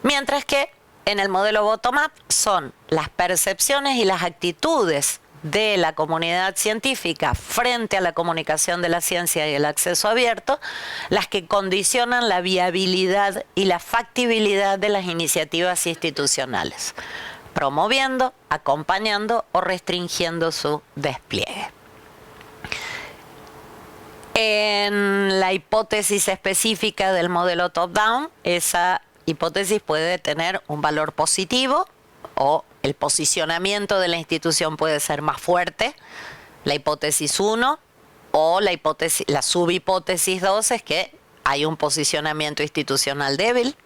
Mientras que en el modelo bottom-up son las percepciones y las actitudes de la comunidad científica frente a la comunicación de la ciencia y el acceso abierto las que condicionan la viabilidad y la factibilidad de las iniciativas institucionales, promoviendo, acompañando o restringiendo su despliegue. En la hipótesis específica del modelo top-down, esa hipótesis puede tener un valor positivo o el posicionamiento de la institución puede ser más fuerte, la hipótesis 1, o la subhipótesis 2 es que hay un posicionamiento institucional débil,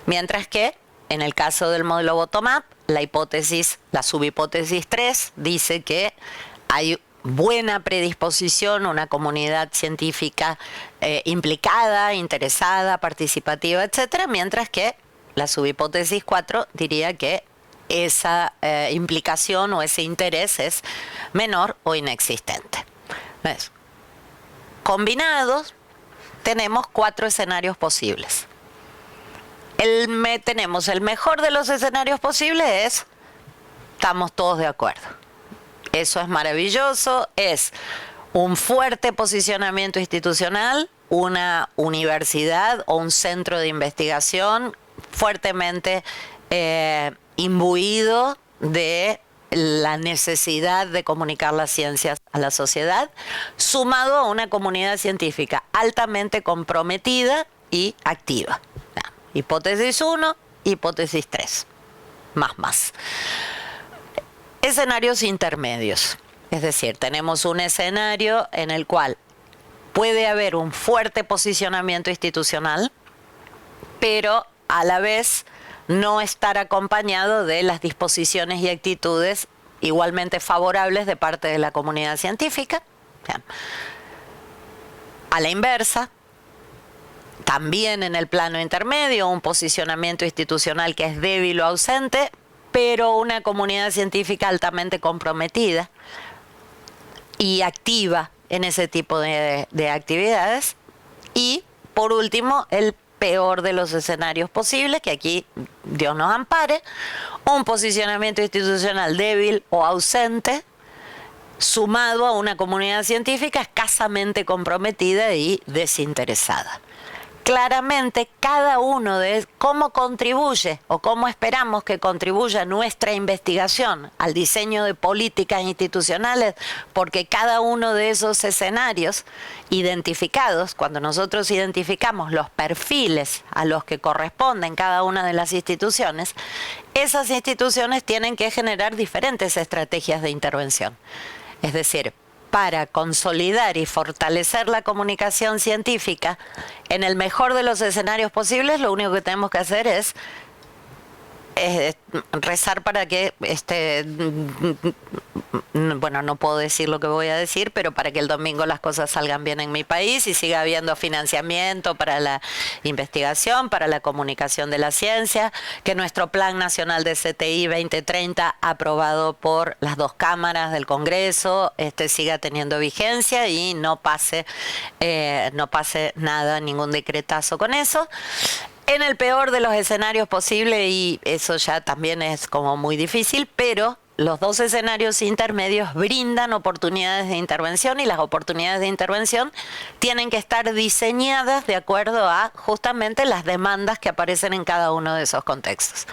mientras que en el caso del modelo bottom-up, la subhipótesis 3 dice que hay buena predisposición, una comunidad científica implicada, interesada, participativa, etcétera, mientras que la subhipótesis 4 diría que esa implicación o ese interés es menor o inexistente. ¿Ves? Combinados, tenemos 4 escenarios posibles. Tenemos el mejor de los escenarios posibles estamos todos de acuerdo. Eso es maravilloso, es un fuerte posicionamiento institucional, una universidad o un centro de investigación fuertemente imbuido de la necesidad de comunicar las ciencias a la sociedad, sumado a una comunidad científica altamente comprometida y activa. Hipótesis 1, hipótesis 3, más. Escenarios intermedios, es decir, tenemos un escenario en el cual puede haber un fuerte posicionamiento institucional, pero a la vez no estar acompañado de las disposiciones y actitudes igualmente favorables de parte de la comunidad científica. A la inversa, también en el plano intermedio, un posicionamiento institucional que es débil o ausente, pero una comunidad científica altamente comprometida y activa en ese tipo de actividades. Y, por último, el peor de los escenarios posibles, que aquí Dios nos ampare, un posicionamiento institucional débil o ausente, sumado a una comunidad científica escasamente comprometida y desinteresada. Claramente, cada uno de cómo contribuye o cómo esperamos que contribuya nuestra investigación al diseño de políticas institucionales, porque cada uno de esos escenarios identificados, cuando nosotros identificamos los perfiles a los que corresponden cada una de las instituciones, esas instituciones tienen que generar diferentes estrategias de intervención. Es decir, para consolidar y fortalecer la comunicación científica, en el mejor de los escenarios posibles, lo único que tenemos que hacer es rezar para que bueno, no puedo decir lo que voy a decir, pero para que el domingo las cosas salgan bien en mi país y siga habiendo financiamiento para la investigación, para la comunicación de la ciencia, que nuestro Plan Nacional de CTI 2030, aprobado por las dos cámaras del Congreso, siga teniendo vigencia y no pase nada, ningún decretazo con eso. En el peor de los escenarios posibles, y eso ya también es como muy difícil, pero los dos escenarios intermedios brindan oportunidades de intervención, y las oportunidades de intervención tienen que estar diseñadas de acuerdo a justamente las demandas que aparecen en cada uno de esos contextos.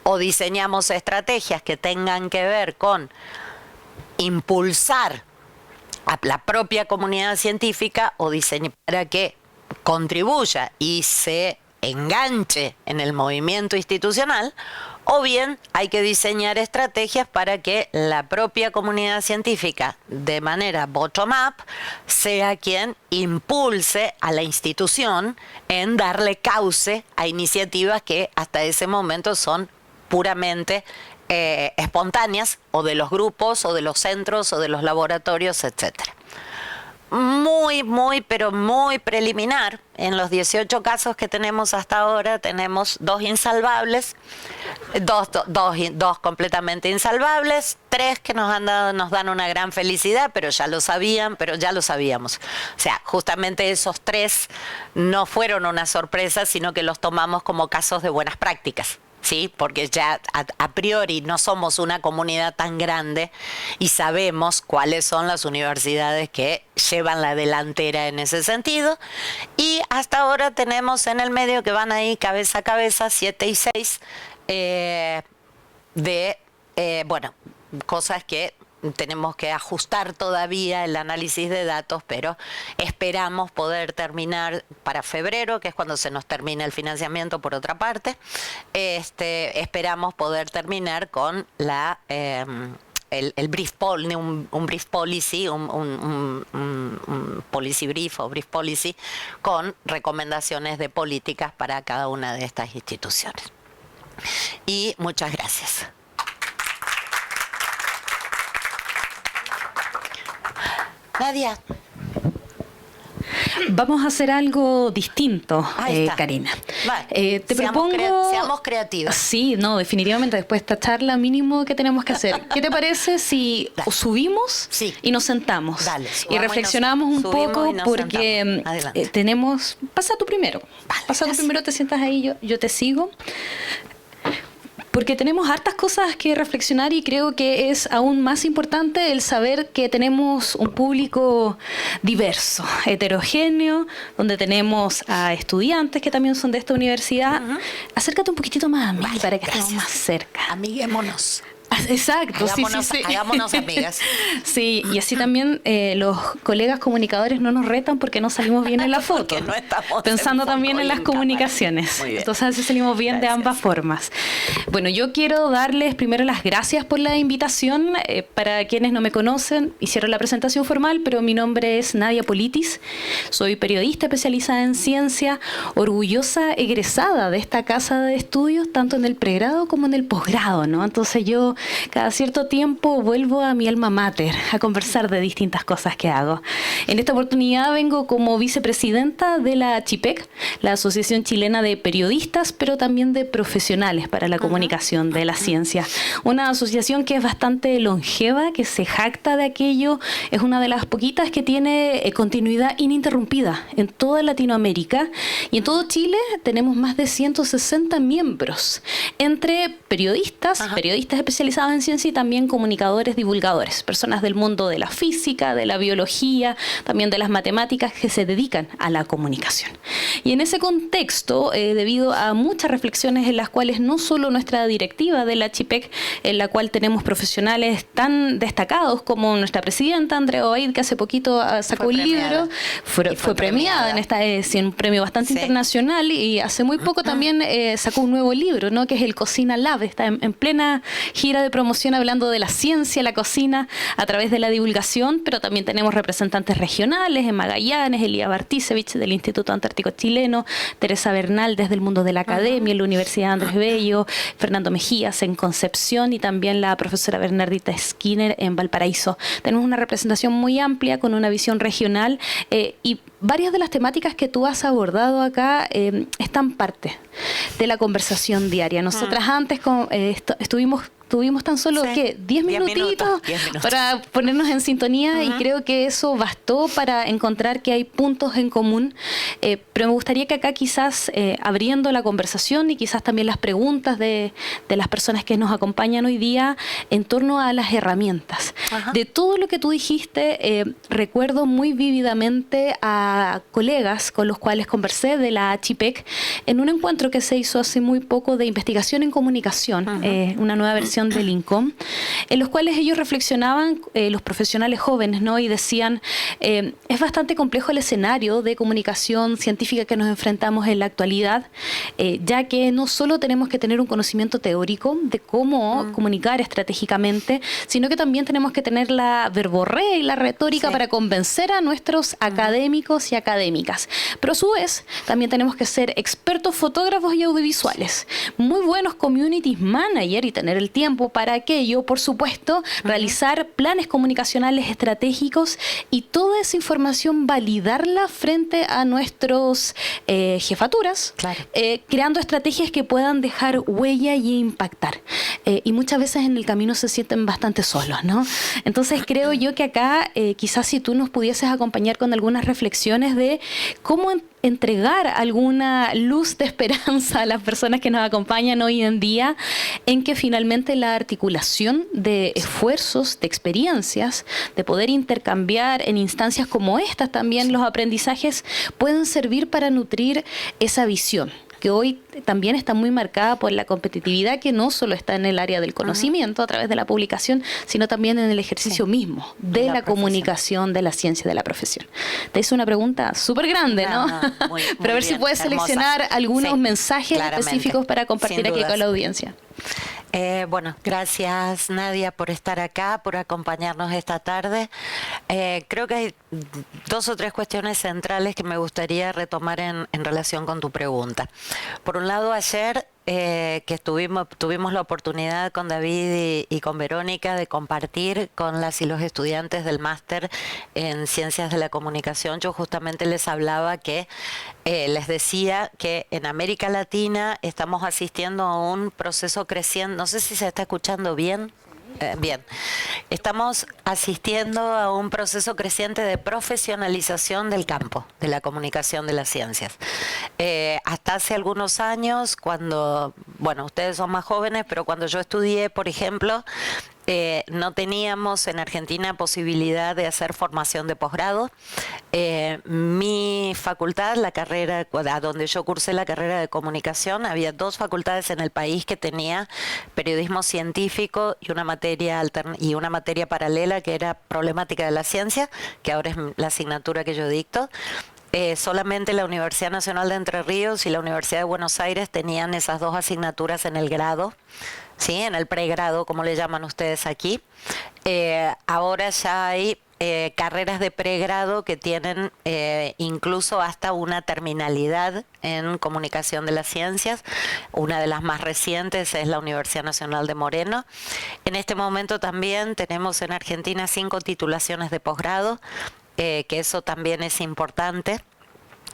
O diseñamos estrategias que tengan que ver con impulsar a la propia comunidad científica, o diseñar para que contribuya y se enganche en el movimiento institucional, o bien hay que diseñar estrategias para que la propia comunidad científica, de manera bottom-up, sea quien impulse a la institución en darle cauce a iniciativas que hasta ese momento son puramente espontáneas, o de los grupos, o de los centros, o de los laboratorios, etcétera. Pero muy preliminar. En los 18 casos que tenemos hasta ahora, tenemos 2 insalvables, dos completamente insalvables, 3 que nos dan una gran felicidad, pero ya lo sabíamos. O sea, justamente esos 3 no fueron una sorpresa, sino que los tomamos como casos de buenas prácticas. Sí, porque ya a priori no somos una comunidad tan grande y sabemos cuáles son las universidades que llevan la delantera en ese sentido, y hasta ahora tenemos en el medio que van ahí cabeza a cabeza 7 y 6 cosas que tenemos que ajustar todavía el análisis de datos, pero esperamos poder terminar para febrero, que es cuando se nos termina el financiamiento por otra parte. Esperamos poder terminar con el brief un brief policy, un policy brief o brief policy, con recomendaciones de políticas para cada una de estas instituciones. Y muchas gracias. Nadia. Vamos a hacer algo distinto, Karina. Vale. Te propongo... Seamos creativos. Sí, no, definitivamente después de esta charla mínimo que tenemos que hacer. ¿Qué te parece si subimos y nos sentamos? Dale, y reflexionamos un poco, porque tenemos... Pasa tú primero. Pasa tú primero, te sientas ahí, yo te sigo. Porque tenemos hartas cosas que reflexionar, y creo que es aún más importante el saber que tenemos un público diverso, heterogéneo, donde tenemos a estudiantes que también son de esta universidad. Acércate un poquitito más a mí, para que estemos más cerca. Amiguémonos. Exacto, hagámonos amigas. Sí, y así también los colegas comunicadores no nos retan porque no salimos bien en la foto. No estamos pensando también en las comunicaciones. Entonces así salimos bien de ambas formas. Bueno, yo quiero darles primero las gracias por la invitación. Para quienes no me conocen, hicieron la presentación formal, pero mi nombre es Nadia Politis. Soy periodista especializada en ciencia, orgullosa egresada de esta casa de estudios, tanto en el pregrado como en el posgrado, ¿no? Entonces yo cada cierto tiempo vuelvo a mi alma mater a conversar de distintas cosas que hago. En esta oportunidad vengo como vicepresidenta de la ACHIPEC, la Asociación Chilena de Periodistas, pero también de profesionales para la comunicación de la ciencia. Una asociación que es bastante longeva, que se jacta de aquello, es una de las poquitas que tiene continuidad ininterrumpida en toda Latinoamérica, y en todo Chile tenemos más de 160 miembros, entre periodistas especializados en ciencia y también comunicadores, divulgadores, personas del mundo de la física, de la biología, también de las matemáticas, que se dedican a la comunicación. Y en ese contexto, debido a muchas reflexiones en las cuales no solo nuestra directiva de la CHIPEC, en la cual tenemos profesionales tan destacados como nuestra presidenta Andrea Ovaid, que hace poquito sacó un libro, fue premiada en esta, un premio bastante internacional, y hace muy poco también sacó un nuevo libro, ¿no? Que es el Cocina Lab, está en plena gira manera de promoción hablando de la ciencia, la cocina, a través de la divulgación, pero también tenemos representantes regionales en Magallanes, Elía Bartisevich del Instituto Antártico Chileno, Teresa Bernal desde el mundo de la academia, en la Universidad Andrés Bello, Fernando Mejías en Concepción y también la profesora Bernardita Skinner en Valparaíso. Tenemos una representación muy amplia con una visión regional y varias de las temáticas que tú has abordado acá están parte de la conversación diaria. Nosotras antes tuvimos tan solo, sí, ¿qué? 10 minutitos para ponernos en sintonía y creo que eso bastó para encontrar que hay puntos en común. Pero me gustaría que acá quizás abriendo la conversación y quizás también las preguntas de las personas que nos acompañan hoy día en torno a las herramientas. De todo lo que tú dijiste, recuerdo muy vívidamente a colegas con los cuales conversé de la HIPEC en un encuentro que se hizo hace muy poco de investigación en comunicación, una nueva versión del INCOM, en los cuales ellos reflexionaban, los profesionales jóvenes, ¿no? Y decían, es bastante complejo el escenario de comunicación científica que nos enfrentamos en la actualidad, ya que no solo tenemos que tener un conocimiento teórico de cómo comunicar estratégicamente, sino que también tenemos que tener la verborrea y la retórica para convencer a nuestros académicos y académicas. Pero a su vez, también tenemos que ser expertos fotógrafos y audiovisuales, muy buenos community manager y tener el tiempo para aquello, por supuesto, realizar planes comunicacionales estratégicos y toda esa información validarla frente a nuestros jefaturas, creando estrategias que puedan dejar huella y impactar. Y muchas veces en el camino se sienten bastante solos, ¿no? Entonces creo yo que acá quizás si tú nos pudieses acompañar con algunas reflexiones de cómo entregar alguna luz de esperanza a las personas que nos acompañan hoy en día, en que finalmente la articulación de esfuerzos, de experiencias, de poder intercambiar en instancias como estas también los aprendizajes pueden servir para nutrir esa visión que hoy también está muy marcada por la competitividad que no solo está en el área del conocimiento a través de la publicación, sino también en el ejercicio mismo de la comunicación, de la ciencia, de la profesión. Te hice una pregunta súper grande, ¿no? Muy pero a ver si puedes seleccionar algunos mensajes específicos para compartir aquí con la audiencia. Bueno, gracias Nadia por estar acá, por acompañarnos esta tarde. Creo que hay 2 o 3 cuestiones centrales que me gustaría retomar en relación con tu pregunta. Por un lado, ayer que tuvimos la oportunidad con David y con Verónica de compartir con las y los estudiantes del máster en Ciencias de la Comunicación. Yo justamente les hablaba que les decía que en América Latina estamos asistiendo a un proceso creciente. No sé si se está escuchando bien. Bien, estamos asistiendo a un proceso creciente de profesionalización del campo, de la comunicación de las ciencias. Hasta hace algunos años, cuando, bueno, ustedes son más jóvenes, pero cuando yo estudié, por ejemplo, no teníamos en Argentina posibilidad de hacer formación de posgrado. Mi facultad, la carrera, a donde yo cursé la carrera de comunicación, había 2 facultades en el país que tenía periodismo científico y una materia paralela que era problemática de la ciencia, que ahora es la asignatura que yo dicto. Solamente la Universidad Nacional de Entre Ríos y la Universidad de Buenos Aires tenían esas 2 asignaturas en el grado, ¿sí? En el pregrado, como le llaman ustedes aquí. Ahora ya hay carreras de pregrado que tienen incluso hasta una terminalidad en comunicación de las ciencias. Una de las más recientes es la Universidad Nacional de Moreno. En este momento también tenemos en Argentina 5 titulaciones de posgrado, que eso también es importante.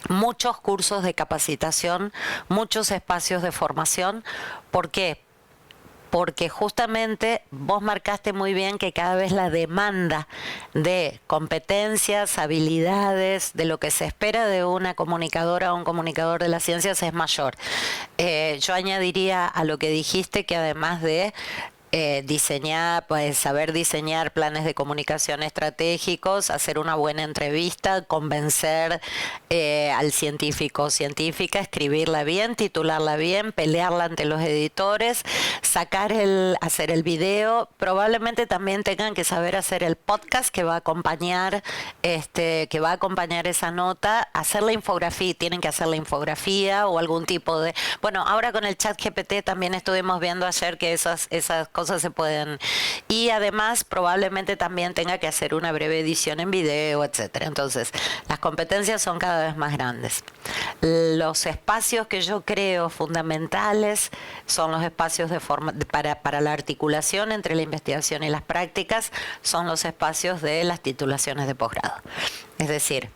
Muchos cursos de capacitación, muchos espacios de formación. ¿Por qué? Porque justamente vos marcaste muy bien que cada vez la demanda de competencias, habilidades, de lo que se espera de una comunicadora o un comunicador de las ciencias es mayor. Yo añadiría a lo que dijiste que además de diseñar, pues saber diseñar planes de comunicación estratégicos, hacer una buena entrevista, convencer al científico o científica, escribirla bien, titularla bien, pelearla ante los editores, hacer el video. Probablemente también tengan que saber hacer el podcast que va a acompañar esa nota, hacer la infografía, tienen que hacer la infografía o algún tipo de... Bueno, ahora con el chat GPT también estuvimos viendo ayer que esas cosas cosas se pueden... Y además probablemente también tenga que hacer una breve edición en video, etcétera. Entonces, las competencias son cada vez más grandes. Los espacios que yo creo fundamentales son los espacios para la articulación entre la investigación y las prácticas, son los espacios de las titulaciones de posgrado. Es decir,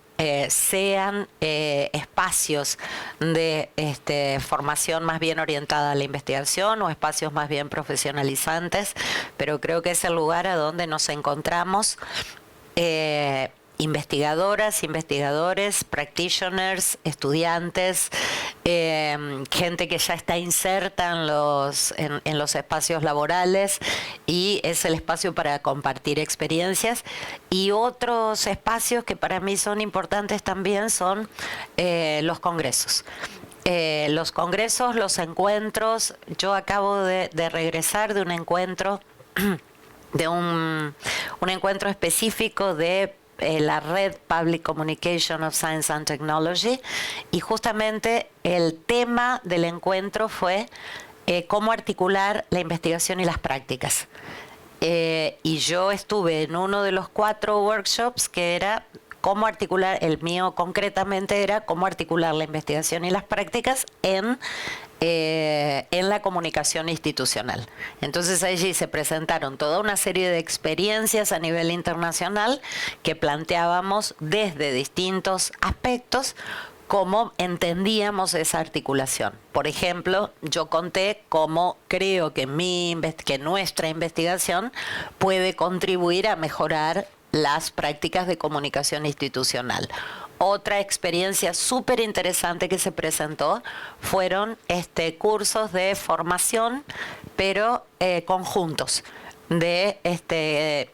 sean espacios de formación más bien orientada a la investigación o espacios más bien profesionalizantes, pero creo que es el lugar a donde nos encontramos investigadoras, investigadores, practitioners, estudiantes, gente que ya está inserta en los espacios laborales, y es el espacio para compartir experiencias. Y otros espacios que para mí son importantes también son los congresos. Los encuentros. Yo acabo de regresar de un encuentro, de un encuentro específico de la red Public Communication of Science and Technology, y justamente el tema del encuentro fue cómo articular la investigación y las prácticas. Y yo estuve en uno de los 4 workshops que era cómo articular, el mío concretamente era cómo articular la investigación y las prácticas en la comunicación institucional. Entonces allí se presentaron toda una serie de experiencias a nivel internacional que planteábamos desde distintos aspectos cómo entendíamos esa articulación. Por ejemplo, yo conté cómo creo que nuestra investigación puede contribuir a mejorar las prácticas de comunicación institucional. Otra experiencia súper interesante que se presentó fueron cursos de formación, pero conjuntos, de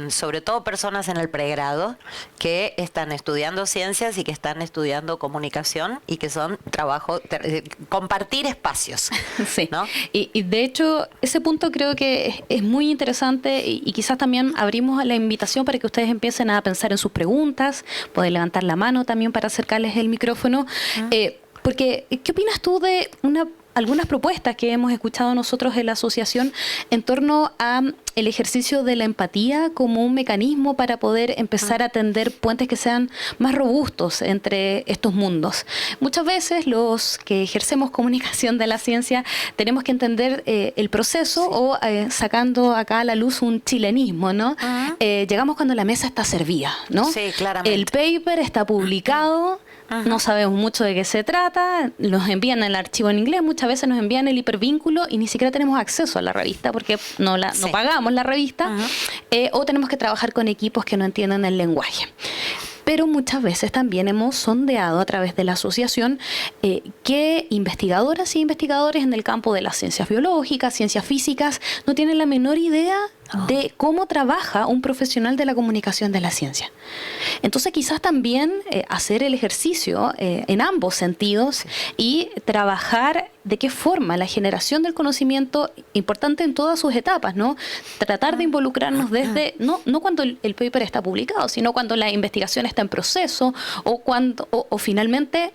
sobre todo personas en el pregrado que están estudiando ciencias y que están estudiando comunicación, y que son compartir espacios. Sí, ¿no? Y de hecho ese punto creo que es muy interesante, y quizás también abrimos la invitación para que ustedes empiecen a pensar en sus preguntas, pueden levantar la mano también para acercarles el micrófono, porque ¿qué opinas tú de algunas propuestas que hemos escuchado nosotros en la asociación en torno a el ejercicio de la empatía como un mecanismo para poder empezar a tender puentes que sean más robustos entre estos mundos? Muchas veces los que ejercemos comunicación de la ciencia tenemos que entender el proceso, o sacando acá a la luz un chilenismo, ¿no? Llegamos cuando la mesa está servida, ¿no? Sí, claramente. El paper está publicado, no sabemos mucho de qué se trata, nos envían el archivo en inglés, muchas veces nos envían el hipervínculo y ni siquiera tenemos acceso a la revista porque no pagamos la revista, o tenemos que trabajar con equipos que no entienden el lenguaje. Pero muchas veces también hemos sondeado a través de la asociación que investigadoras y investigadores en el campo de las ciencias biológicas, ciencias físicas, no tienen la menor idea de cómo trabaja un profesional de la comunicación de la ciencia. Entonces quizás también hacer el ejercicio en ambos sentidos y trabajar de qué forma la generación del conocimiento, importante en todas sus etapas, ¿no? Tratar de involucrarnos desde, no cuando el paper está publicado, sino cuando la investigación está en proceso, o finalmente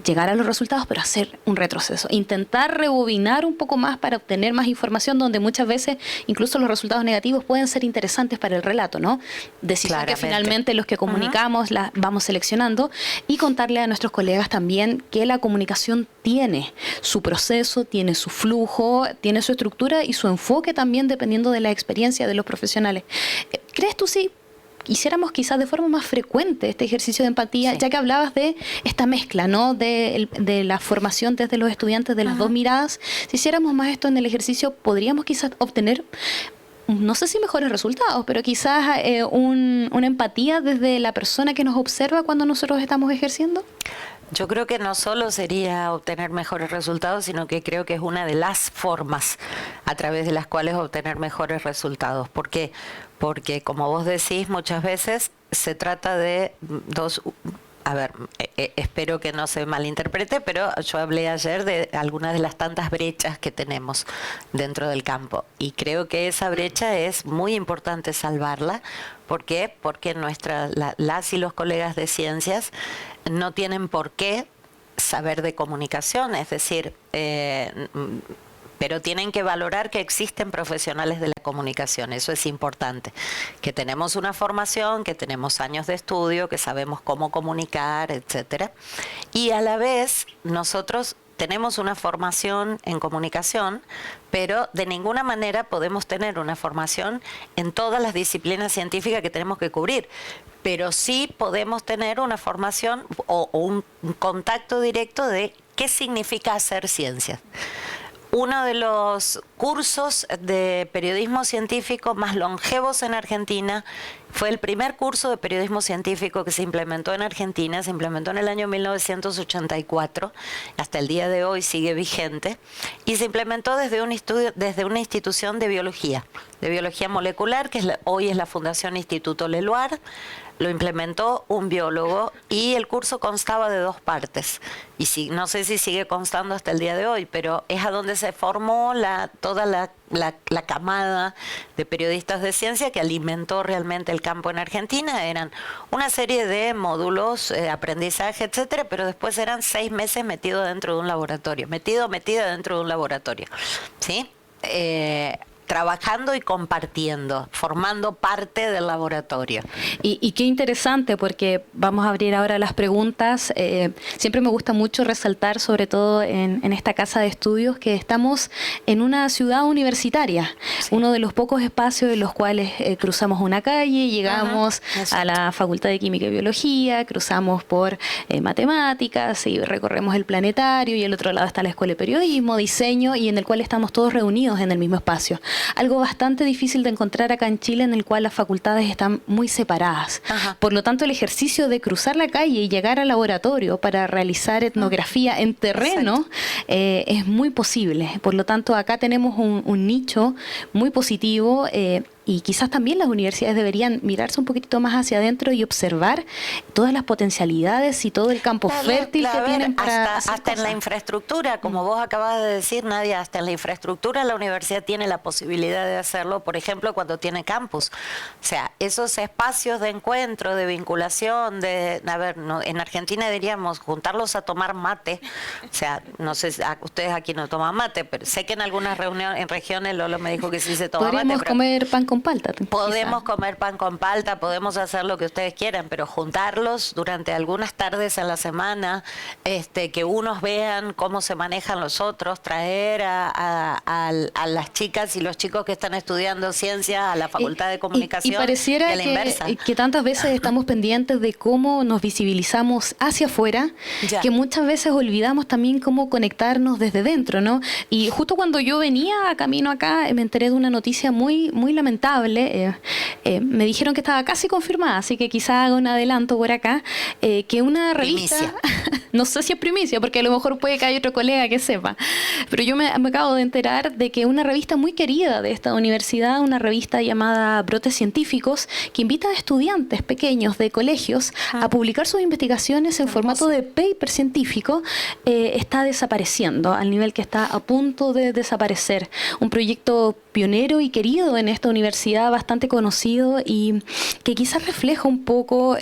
llegar a los resultados, pero hacer un retroceso, intentar rebobinar un poco más para obtener más información, donde muchas veces incluso los resultados negativos pueden ser interesantes para el relato, ¿no? Decisión que finalmente los que comunicamos la vamos seleccionando, y contarle a nuestros colegas también que la comunicación tiene su proceso, tiene su flujo, tiene su estructura y su enfoque también dependiendo de la experiencia de los profesionales. ¿Crees tú si hiciéramos quizás de forma más frecuente este ejercicio de empatía, ya que hablabas de esta mezcla, ¿no? de la formación desde los estudiantes de las dos miradas? Si hiciéramos más esto en el ejercicio, podríamos quizás obtener, no sé si mejores resultados, pero quizás una empatía desde la persona que nos observa cuando nosotros estamos ejerciendo. Yo creo que no solo sería obtener mejores resultados, sino que creo que es una de las formas a través de las cuales obtener mejores resultados. ¿Por qué? Porque, como vos decís, muchas veces se trata de dos... A ver, espero que no se malinterprete, pero yo hablé ayer de algunas de las tantas brechas que tenemos dentro del campo. Y creo que esa brecha es muy importante salvarla. ¿Por qué? Porque las y los colegas de ciencias no tienen por qué saber de comunicación. Es decir, pero tienen que valorar que existen profesionales de la comunicación, eso es importante, que tenemos una formación, que tenemos años de estudio, que sabemos cómo comunicar, etcétera, y a la vez nosotros tenemos una formación en comunicación, pero de ninguna manera podemos tener una formación en todas las disciplinas científicas que tenemos que cubrir. Pero sí podemos tener una formación o un contacto directo de qué significa hacer ciencia. Uno de los cursos de periodismo científico más longevos en Argentina fue el primer curso de periodismo científico que se implementó en Argentina, se implementó en el año 1984, hasta el día de hoy sigue vigente, y se implementó desde una institución de biología molecular, que hoy es la Fundación Instituto Leluar. Lo implementó un biólogo y el curso constaba de 2 partes. Y no sé si sigue constando hasta el día de hoy, pero es a donde se formó toda la camada de periodistas de ciencia que alimentó realmente el campo en Argentina. Eran una serie de módulos, aprendizaje, etcétera, pero después eran 6 meses metida dentro de un laboratorio, metida dentro de un laboratorio, ¿sí? Trabajando y compartiendo, formando parte del laboratorio. Y qué interesante, porque vamos a abrir ahora las preguntas. Siempre me gusta mucho resaltar, sobre todo en esta casa de estudios, que estamos en una ciudad universitaria, sí. Uno de los pocos espacios en los cuales cruzamos una calle, llegamos a la Facultad de Química y Biología, cruzamos por matemáticas y recorremos el planetario, y al otro lado está la Escuela de Periodismo, Diseño, y en el cual estamos todos reunidos en el mismo espacio. Algo bastante difícil de encontrar acá en Chile, en el cual las facultades están muy separadas. Por lo tanto, el ejercicio de cruzar la calle y llegar al laboratorio para realizar etnografía en terreno es muy posible. Por lo tanto, acá tenemos un nicho muy positivo. Y quizás también las universidades deberían mirarse un poquitito más hacia adentro y observar todas las potencialidades y todo el campo fértil que tienen para hacer hasta en la infraestructura, como vos acabas de decir, Nadia, hasta en la infraestructura la universidad tiene la posibilidad de hacerlo, por ejemplo, cuando tiene campus. O sea, esos espacios de encuentro, de vinculación, en Argentina diríamos juntarlos a tomar mate. O sea, no sé, ustedes aquí no toman mate, pero sé que en algunas regiones Lolo me dijo que sí se toma mate. Podríamos comer pan con palta. Podemos comer pan con palta, podemos hacer lo que ustedes quieran, pero juntarlos durante algunas tardes a la semana, que unos vean cómo se manejan los otros, traer a las chicas y los chicos que están estudiando ciencia a la Facultad de Comunicación. Y pareciera que tantas veces estamos pendientes de cómo nos visibilizamos hacia afuera, que muchas veces olvidamos también cómo conectarnos desde dentro, ¿no? Y justo cuando yo venía camino acá, me enteré de una noticia muy lamentable. Me dijeron que estaba casi confirmada, así que quizá haga un adelanto por acá, que una revista, no sé si es primicia, porque a lo mejor puede que haya otro colega que sepa, pero yo me acabo de enterar de que una revista muy querida de esta universidad, una revista llamada Brotes Científicos, que invita a estudiantes pequeños de colegios a publicar sus investigaciones en formato de paper científico, está desapareciendo, al nivel que está a punto de desaparecer. Un proyecto pionero y querido en esta universidad, bastante conocido y que quizás refleja un poco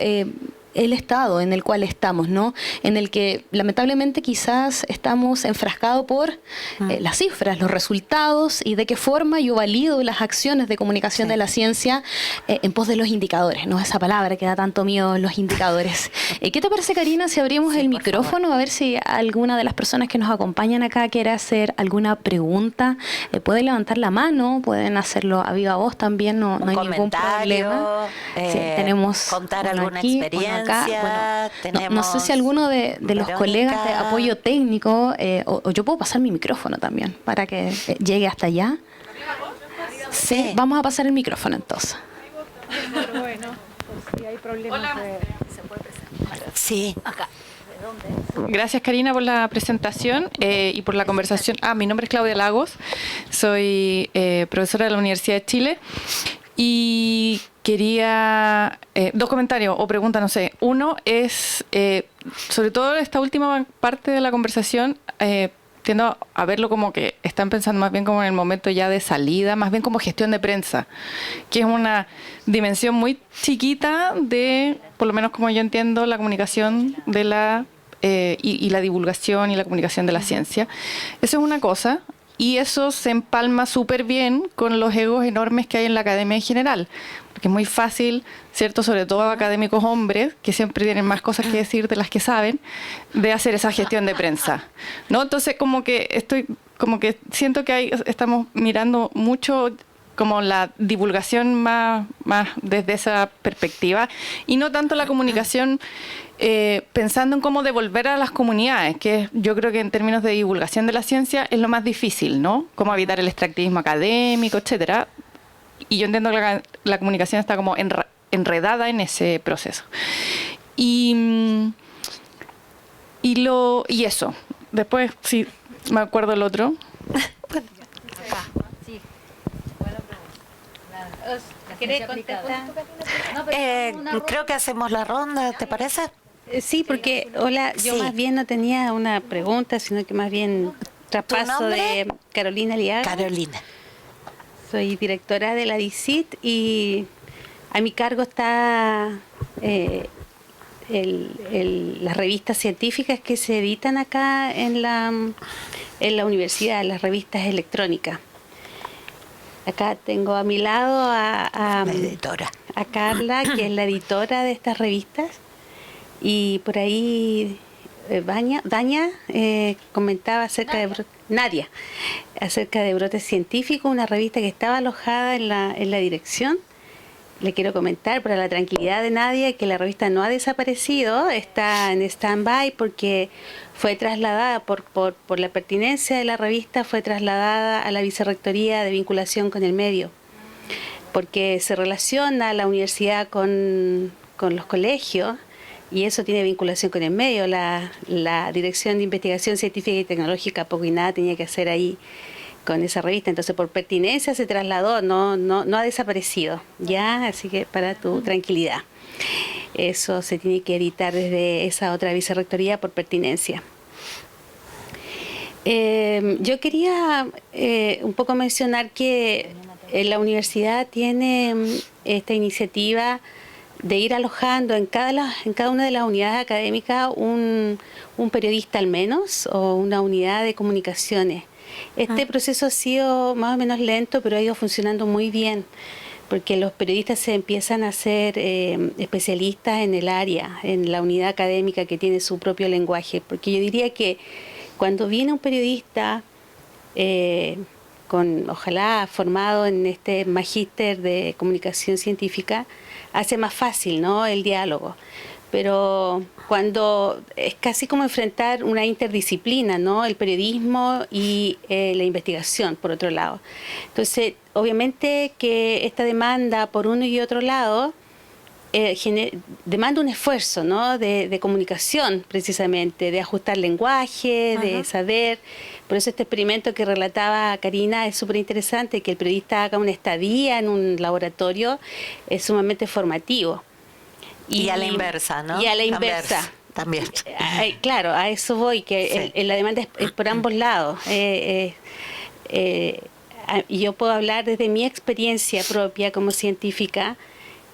el estado en el cual estamos, ¿no? En el que lamentablemente quizás estamos enfrascados por las cifras, los resultados y de qué forma yo valido las acciones de comunicación de la ciencia en pos de los indicadores, ¿no? Esa palabra que da tanto miedo, los indicadores. ¿Qué te parece, Karina, si abrimos el micrófono? A ver si alguna de las personas que nos acompañan acá quiere hacer alguna pregunta. Pueden levantar la mano, pueden hacerlo a viva voz también, no hay ningún problema. Tenemos contar alguna experiencia. Acá, bueno, no sé si alguno de los colegas de apoyo técnico, o yo puedo pasar mi micrófono también para que llegue hasta allá. Sí, vamos a pasar el micrófono entonces. Bueno, si hay problemas se puede presentar. Sí, acá. Gracias, Karina, por la presentación y por la conversación. Mi nombre es Claudia Lagos, soy profesora de la Universidad de Chile y quería 2 comentarios o preguntas, no sé. Uno es, sobre todo esta última parte de la conversación, tiendo a verlo como que están pensando más bien como en el momento ya de salida, más bien como gestión de prensa, que es una dimensión muy chiquita de, por lo menos como yo entiendo, la comunicación de y la divulgación y la comunicación de la ciencia. Eso es una cosa. y eso se empalma súper bien con los egos enormes que hay en la academia en general, porque es muy fácil, ¿cierto? Sobre todo académicos hombres, que siempre tienen más cosas que decir de las que saben, de hacer esa gestión de prensa, ¿no? Entonces como que siento que estamos mirando mucho como la divulgación más desde esa perspectiva, y no tanto la comunicación pensando en cómo devolver a las comunidades, que yo creo que en términos de divulgación de la ciencia es lo más difícil, ¿no? Cómo evitar el extractivismo académico, etcétera. Y yo entiendo que la comunicación está como enredada en ese proceso. Y eso. Después, sí, me acuerdo el otro. Creo que hacemos la ronda, ¿te parece? Sí, porque, hola, yo más bien no tenía una pregunta, sino que más bien traspaso de Carolina Liaga. Carolina. Soy directora de la DICIT y a mi cargo está las revistas científicas que se editan acá en la universidad, las revistas electrónicas. Acá tengo a mi lado a Carla, que es la editora de estas revistas, y por ahí Daña comentaba acerca Nadia, acerca de Brotes Científicos, una revista que estaba alojada en la dirección. Le quiero comentar, para la tranquilidad de Nadia, que la revista no ha desaparecido, está en stand-by porque fue trasladada por la pertinencia de la revista, fue trasladada a la Vicerrectoría de Vinculación con el Medio, porque se relaciona la universidad con los colegios, y eso tiene vinculación con el medio. La Dirección de Investigación Científica y Tecnológica poco y nada tenía que hacer ahí con esa revista, entonces por pertinencia se trasladó, no ha desaparecido, ya, así que para tu tranquilidad. Eso se tiene que editar desde esa otra vicerrectoría por pertinencia. Yo quería un poco mencionar que la universidad tiene esta iniciativa de ir alojando en cada una de las unidades académicas un periodista al menos, o una unidad de comunicaciones. Este proceso ha sido más o menos lento, pero ha ido funcionando muy bien, porque los periodistas se empiezan a ser especialistas en el área, en la unidad académica que tiene su propio lenguaje, porque yo diría que cuando viene un periodista ojalá formado en este magíster de comunicación científica, hace más fácil, ¿no?, el diálogo. Pero cuando es casi como enfrentar una interdisciplina, ¿no?, el periodismo y la investigación, por otro lado. Entonces, obviamente que esta demanda por uno y otro lado demanda un esfuerzo, ¿no?, de comunicación, precisamente, de ajustar lenguaje, de saber. Por eso este experimento que relataba Karina es súper interesante, que el periodista haga una estadía en un laboratorio, es sumamente formativo. Y a la inversa, ¿no? Y a la inversa. También. Claro, a eso voy, que la demanda es por ambos lados. Yo puedo hablar desde mi experiencia propia como científica,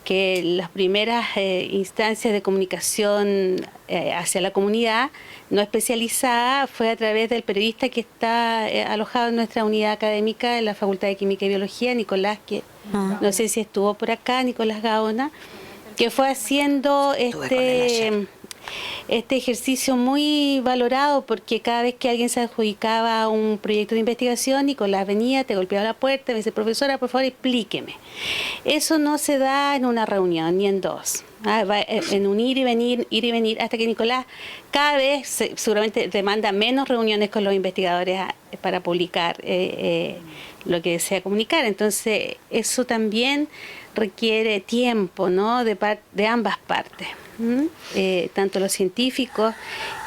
que las primeras instancias de comunicación hacia la comunidad no especializada fue a través del periodista que está alojado en nuestra unidad académica en la Facultad de Química y Biología, Nicolás, que no sé si estuvo por acá, Nicolás Gaona, que fue haciendo este ejercicio muy valorado, porque cada vez que alguien se adjudicaba un proyecto de investigación, Nicolás venía, te golpeaba la puerta, me dice: profesora, por favor, explíqueme. Eso no se da en una reunión, ni en dos. Va en un ir y venir, hasta que Nicolás cada vez seguramente demanda menos reuniones con los investigadores para publicar lo que desea comunicar. Entonces, eso también requiere tiempo, ¿no?, de ambas partes. Tanto los científicos,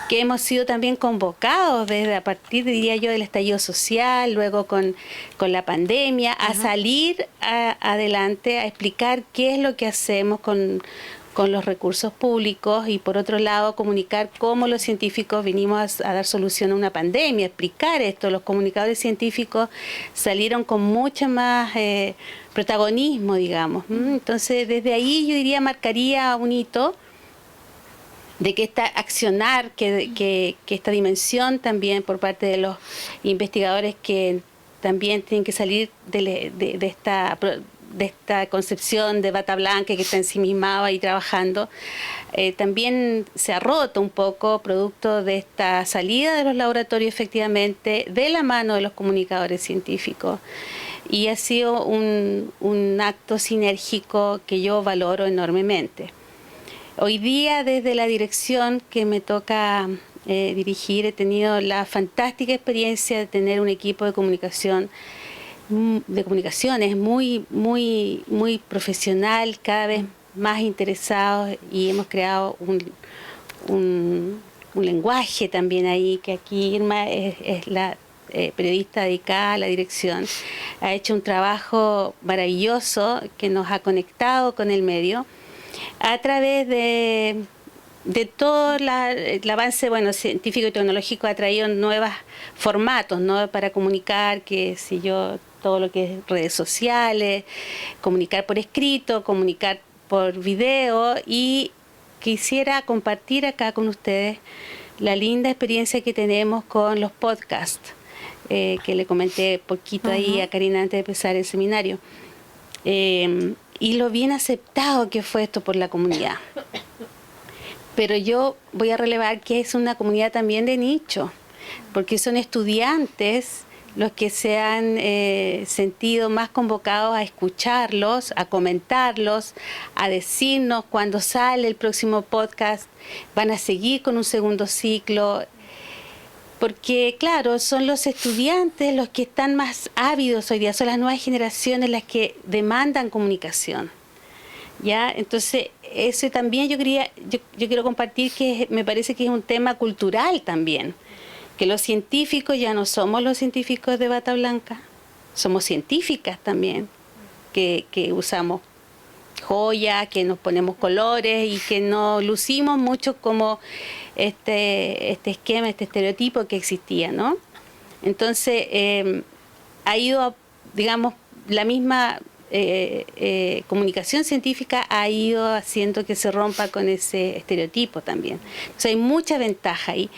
que hemos sido también convocados desde a partir, diría yo, del estallido social, luego con la pandemia, a salir adelante, a explicar qué es lo que hacemos con los recursos públicos, y por otro lado comunicar cómo los científicos vinimos a dar solución a una pandemia, explicar esto. Los comunicadores científicos salieron con mucho más protagonismo, digamos. Entonces, desde ahí yo diría marcaría un hito que esta accionar, que esta dimensión también por parte de los investigadores que también tienen que salir de esta concepción de bata blanca que está ensimismada y trabajando, también se ha roto un poco producto de esta salida de los laboratorios efectivamente de la mano de los comunicadores científicos. Y ha sido un acto sinérgico que yo valoro enormemente. Hoy día, desde la dirección que me toca dirigir, he tenido la fantástica experiencia de tener un equipo de comunicaciones muy profesional, cada vez más interesados, y hemos creado un lenguaje también ahí, que aquí Irma es la periodista dedicada a la dirección, ha hecho un trabajo maravilloso que nos ha conectado con el medio a través de todo el avance científico y tecnológico. Ha traído nuevos formatos, ¿no?, para comunicar, todo lo que es redes sociales, comunicar por escrito, comunicar por video, y quisiera compartir acá con ustedes la linda experiencia que tenemos con los podcasts, que le comenté poquito ahí a Karina antes de empezar el seminario, y lo bien aceptado que fue esto por la comunidad. Pero yo voy a relevar que es una comunidad también de nicho, porque son estudiantes los que se han sentido más convocados a escucharlos, a comentarlos, a decirnos cuando sale el próximo podcast, van a seguir con un segundo ciclo. Porque, claro, son los estudiantes los que están más ávidos hoy día, son las nuevas generaciones las que demandan comunicación. ¿Ya? Entonces, eso también yo quiero compartir, que me parece que es un tema cultural también, que los científicos ya no somos los científicos de bata blanca, somos científicas también, que usamos joyas, que nos ponemos colores y que no lucimos mucho como este esquema, este estereotipo que existía, ¿no? Entonces, ha ido, digamos, la misma comunicación científica ha ido haciendo que se rompa con ese estereotipo también. Entonces, hay mucha ventaja ahí.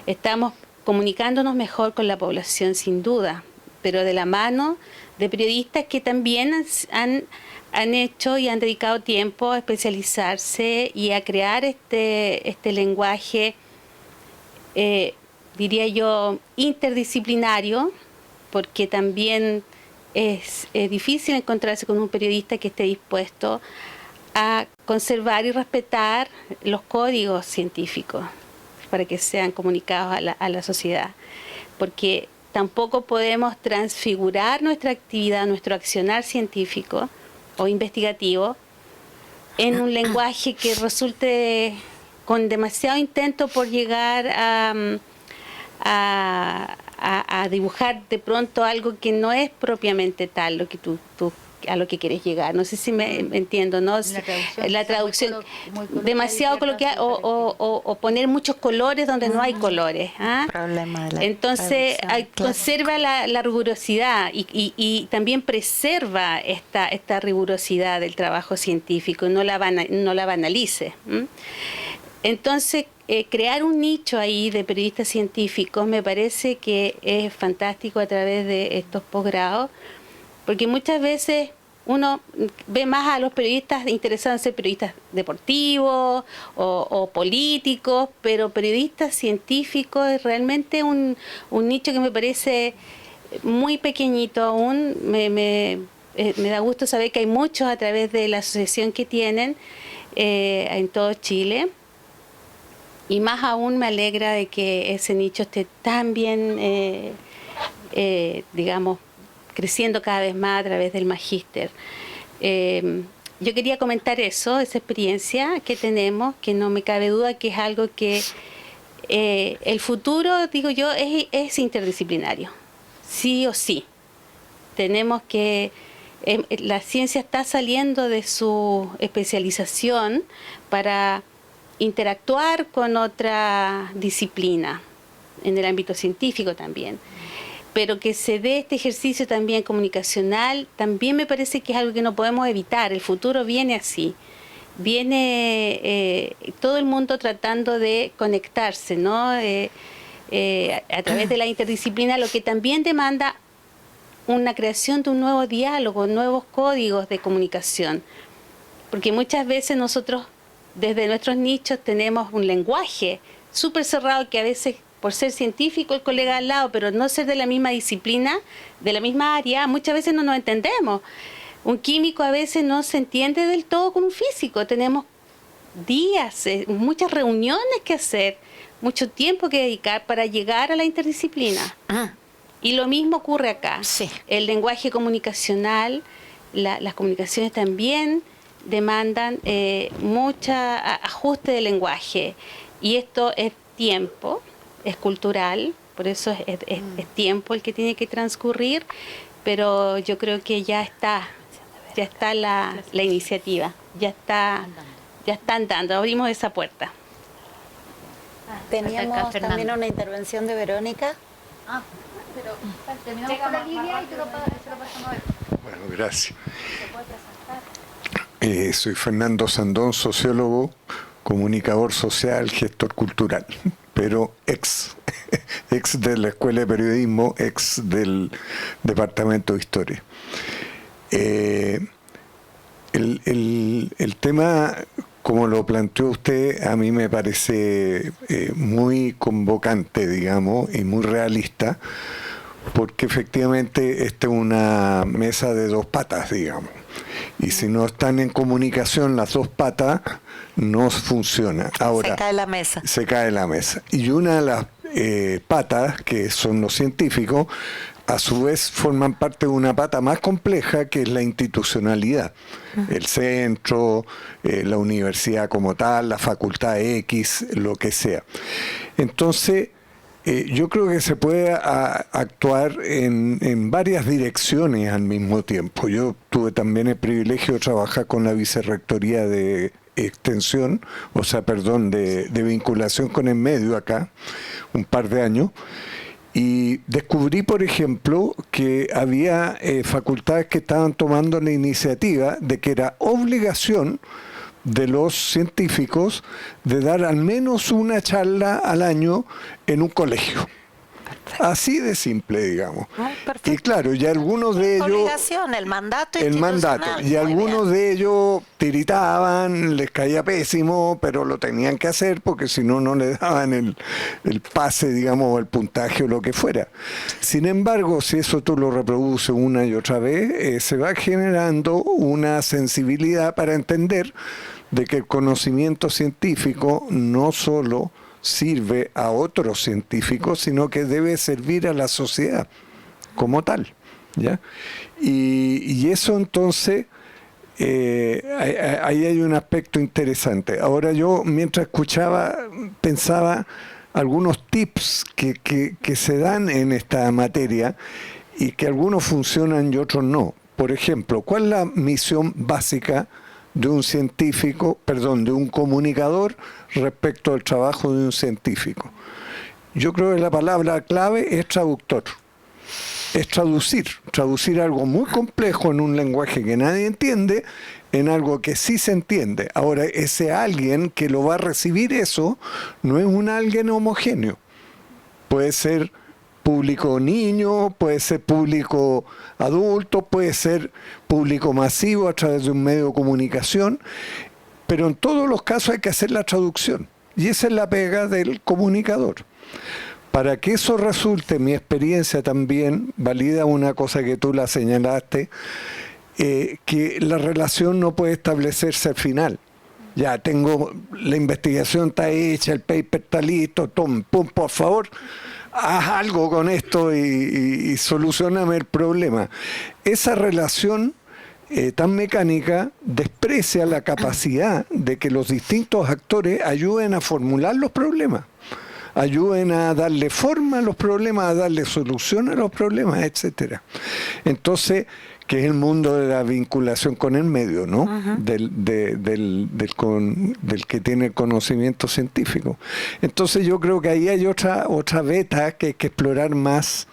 Estamos comunicándonos mejor con la población, sin duda, pero de la mano de periodistas que también han hecho y han dedicado tiempo a especializarse y a crear este lenguaje, diría yo, interdisciplinario, porque también es difícil encontrarse con un periodista que esté dispuesto a conservar y respetar los códigos científicos para que sean comunicados a la sociedad, porque tampoco podemos transfigurar nuestra actividad, nuestro accionar científico o investigativo en un lenguaje que resulte con demasiado intento por llegar a dibujar de pronto algo que no es propiamente tal lo que tú a lo que quieres llegar. No sé si me entiendo, ¿no? La traducción muy demasiado coloquial o poner muchos colores donde no hay colores. ¿Ah? Problema de la Entonces, conserva la rigurosidad y también preserva esta rigurosidad del trabajo científico, no la banalice. Entonces, crear un nicho ahí de periodistas científicos me parece que es fantástico a través de estos posgrados, porque muchas veces uno ve más a los periodistas interesados en ser periodistas deportivos o políticos, pero periodistas científicos es realmente un nicho que me parece muy pequeñito aún. Me da gusto saber que hay muchos a través de la asociación que tienen en todo Chile. Y más aún me alegra de que ese nicho esté tan bien, digamos, creciendo cada vez más a través del magíster. Yo quería comentar esa experiencia que tenemos, que no me cabe duda que es algo que el futuro, digo yo, es interdisciplinario, sí o sí. Tenemos que, la ciencia está saliendo de su especialización para interactuar con otra disciplina, en el ámbito científico también. Pero que se dé este ejercicio también comunicacional, también me parece que es algo que no podemos evitar. El futuro viene así. viene todo el mundo tratando de conectarse, ¿no? A través de la interdisciplina, lo que también demanda una creación de un nuevo diálogo, nuevos códigos de comunicación. Porque muchas veces nosotros, desde nuestros nichos, tenemos un lenguaje súper cerrado que a veces, por ser científico, el colega al lado, pero no ser de la misma disciplina, de la misma área, muchas veces no nos entendemos. Un químico a veces no se entiende del todo con un físico. Tenemos días, muchas reuniones que hacer, mucho tiempo que dedicar para llegar a la interdisciplina. Y lo mismo ocurre acá. Sí. El lenguaje comunicacional, las comunicaciones también demandan mucho ajuste de lenguaje. Y esto es tiempo, es cultural, por eso es tiempo el que tiene que transcurrir, pero yo creo que ya está la iniciativa, ya está andando, abrimos esa puerta. Teníamos también una intervención de Verónica. Pero terminamos con la línea y se lo pasamos a ver. Bueno, gracias. Soy Fernando Sandón, sociólogo, comunicador social, gestor cultural, pero ex de la Escuela de Periodismo, ex del Departamento de Historia. El tema, como lo planteó usted, a mí me parece muy convocante, digamos, y muy realista, porque efectivamente esta es una mesa de dos patas, digamos. Y si no están en comunicación las dos patas, no funciona. Ahora, se cae la mesa. Se cae la mesa. Y una de las patas, que son los científicos, a su vez forman parte de una pata más compleja, que es la institucionalidad. El centro, la universidad como tal, la facultad X, lo que sea. Entonces, yo creo que se puede actuar en varias direcciones al mismo tiempo. Yo tuve también el privilegio de trabajar con la vicerrectoría de extensión, de vinculación con el medio acá, un par de años, y descubrí, por ejemplo, que había facultades que estaban tomando la iniciativa de que era obligación de los científicos de dar al menos una charla al año en un colegio. Perfecto. Así de simple, digamos. Y claro, y algunos de ellos... Obligación, el mandato y algunos de ellos tiritaban, les caía pésimo, pero lo tenían que hacer porque si no, no le daban el pase, digamos, o el puntaje o lo que fuera. Sin embargo, si eso tú lo reproduces una y otra vez, se va generando una sensibilidad para entender de que el conocimiento científico no solo sirve a otros científicos, sino que debe servir a la sociedad como tal, ¿ya? Y eso entonces, ahí hay un aspecto interesante. Ahora yo, mientras escuchaba, pensaba algunos tips que se dan en esta materia y que algunos funcionan y otros no. Por ejemplo, ¿cuál es la misión básica de un científico, de un comunicador respecto al trabajo de un científico? Yo creo que la palabra clave es traductor. Es traducir algo muy complejo en un lenguaje que nadie entiende, en algo que sí se entiende. Ahora, ese alguien que lo va a recibir eso, no es un alguien homogéneo. Puede ser público niño, puede ser público adulto, puede ser público masivo a través de un medio de comunicación, pero en todos los casos hay que hacer la traducción. Y esa es la pega del comunicador. Para que eso resulte, mi experiencia también valida una cosa que tú la señalaste, que la relación no puede establecerse al final. Ya tengo, la investigación está hecha, el paper está listo, pum, por favor, haz algo con esto y solucioname el problema. Esa relación tan mecánica desprecia la capacidad de que los distintos actores ayuden a formular los problemas, ayuden a darle forma a los problemas, a darle solución a los problemas, etcétera. Entonces, que es el mundo de la vinculación con el medio, ¿no? Del que tiene el conocimiento científico. Entonces yo creo que ahí hay otra beta que hay que explorar más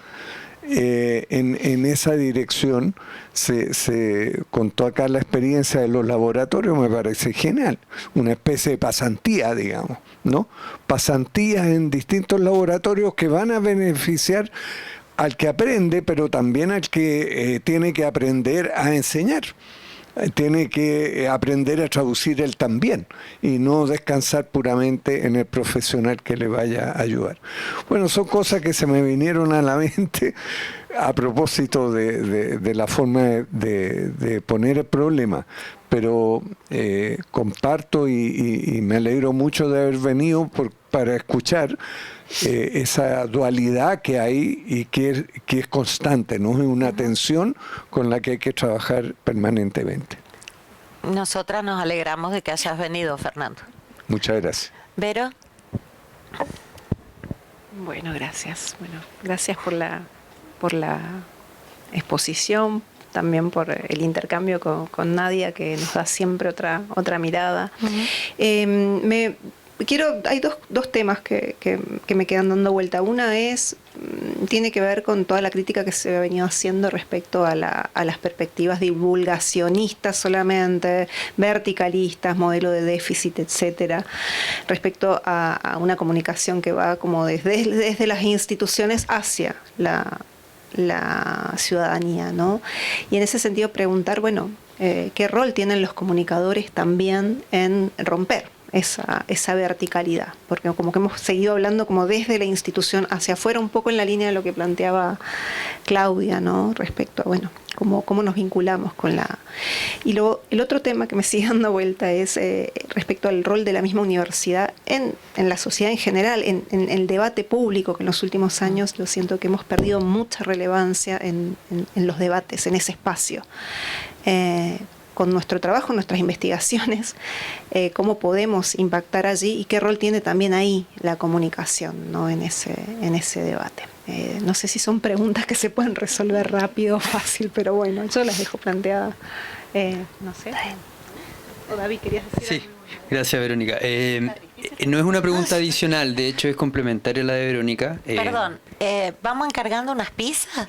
en esa dirección. Se contó acá la experiencia de los laboratorios, me parece genial, una especie de pasantía, digamos, ¿no? Pasantías en distintos laboratorios que van a beneficiar al que aprende, pero también al que tiene que aprender a enseñar. Tiene que aprender a traducir él también y no descansar puramente en el profesional que le vaya a ayudar. Bueno, son cosas que se me vinieron a la mente a propósito de la forma de poner el problema, pero comparto y me alegro mucho de haber venido para escuchar esa dualidad que hay y que es constante, ¿no? Es una tensión con la que hay que trabajar permanentemente. Nosotras nos alegramos de que hayas venido, Fernando. Muchas gracias. ¿Vero? Bueno, gracias. Bueno, gracias por la exposición, también por el intercambio con Nadia, que nos da siempre otra mirada. Hay dos temas que me quedan dando vuelta. Una tiene que ver con toda la crítica que se ha venido haciendo respecto a las perspectivas divulgacionistas solamente, verticalistas, modelo de déficit, etcétera, respecto a una comunicación que va como desde las instituciones hacia la ciudadanía, ¿no? Y en ese sentido preguntar, bueno, ¿qué rol tienen los comunicadores también en romper esa verticalidad? Porque como que hemos seguido hablando como desde la institución hacia afuera, un poco en la línea de lo que planteaba Claudia, ¿no? Respecto a, bueno, cómo nos vinculamos con la... Y luego el otro tema que me sigue dando vuelta es respecto al rol de la misma universidad en la sociedad en general, en el debate público, que en los últimos años yo siento que hemos perdido mucha relevancia en los debates, en ese espacio. Con nuestro trabajo, nuestras investigaciones, cómo podemos impactar allí y qué rol tiene también ahí la comunicación, ¿no? en ese debate. No sé si son preguntas que se pueden resolver rápido o fácil, pero bueno, yo las dejo planteadas. No sé. ¿O David, querías decir algo? Sí, gracias, Verónica. No es una pregunta adicional, de hecho es complementaria a la de Verónica. Perdón, ¿vamos encargando unas pizzas?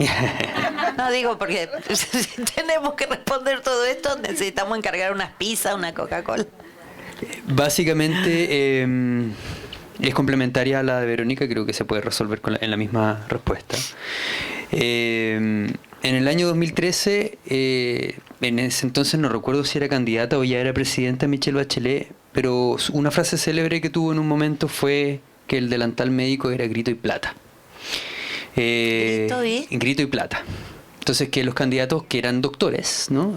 No digo porque si tenemos que responder todo esto, necesitamos encargar unas pizzas, una Coca-Cola. Básicamente es complementaria a la de Verónica, creo que se puede resolver en la misma respuesta. En el año 2013, en ese entonces no recuerdo si era candidata o ya era presidenta Michelle Bachelet, pero una frase célebre que tuvo en un momento fue que el delantal médico era grito y plata. Grito y plata. Entonces que los candidatos que eran doctores, ¿no?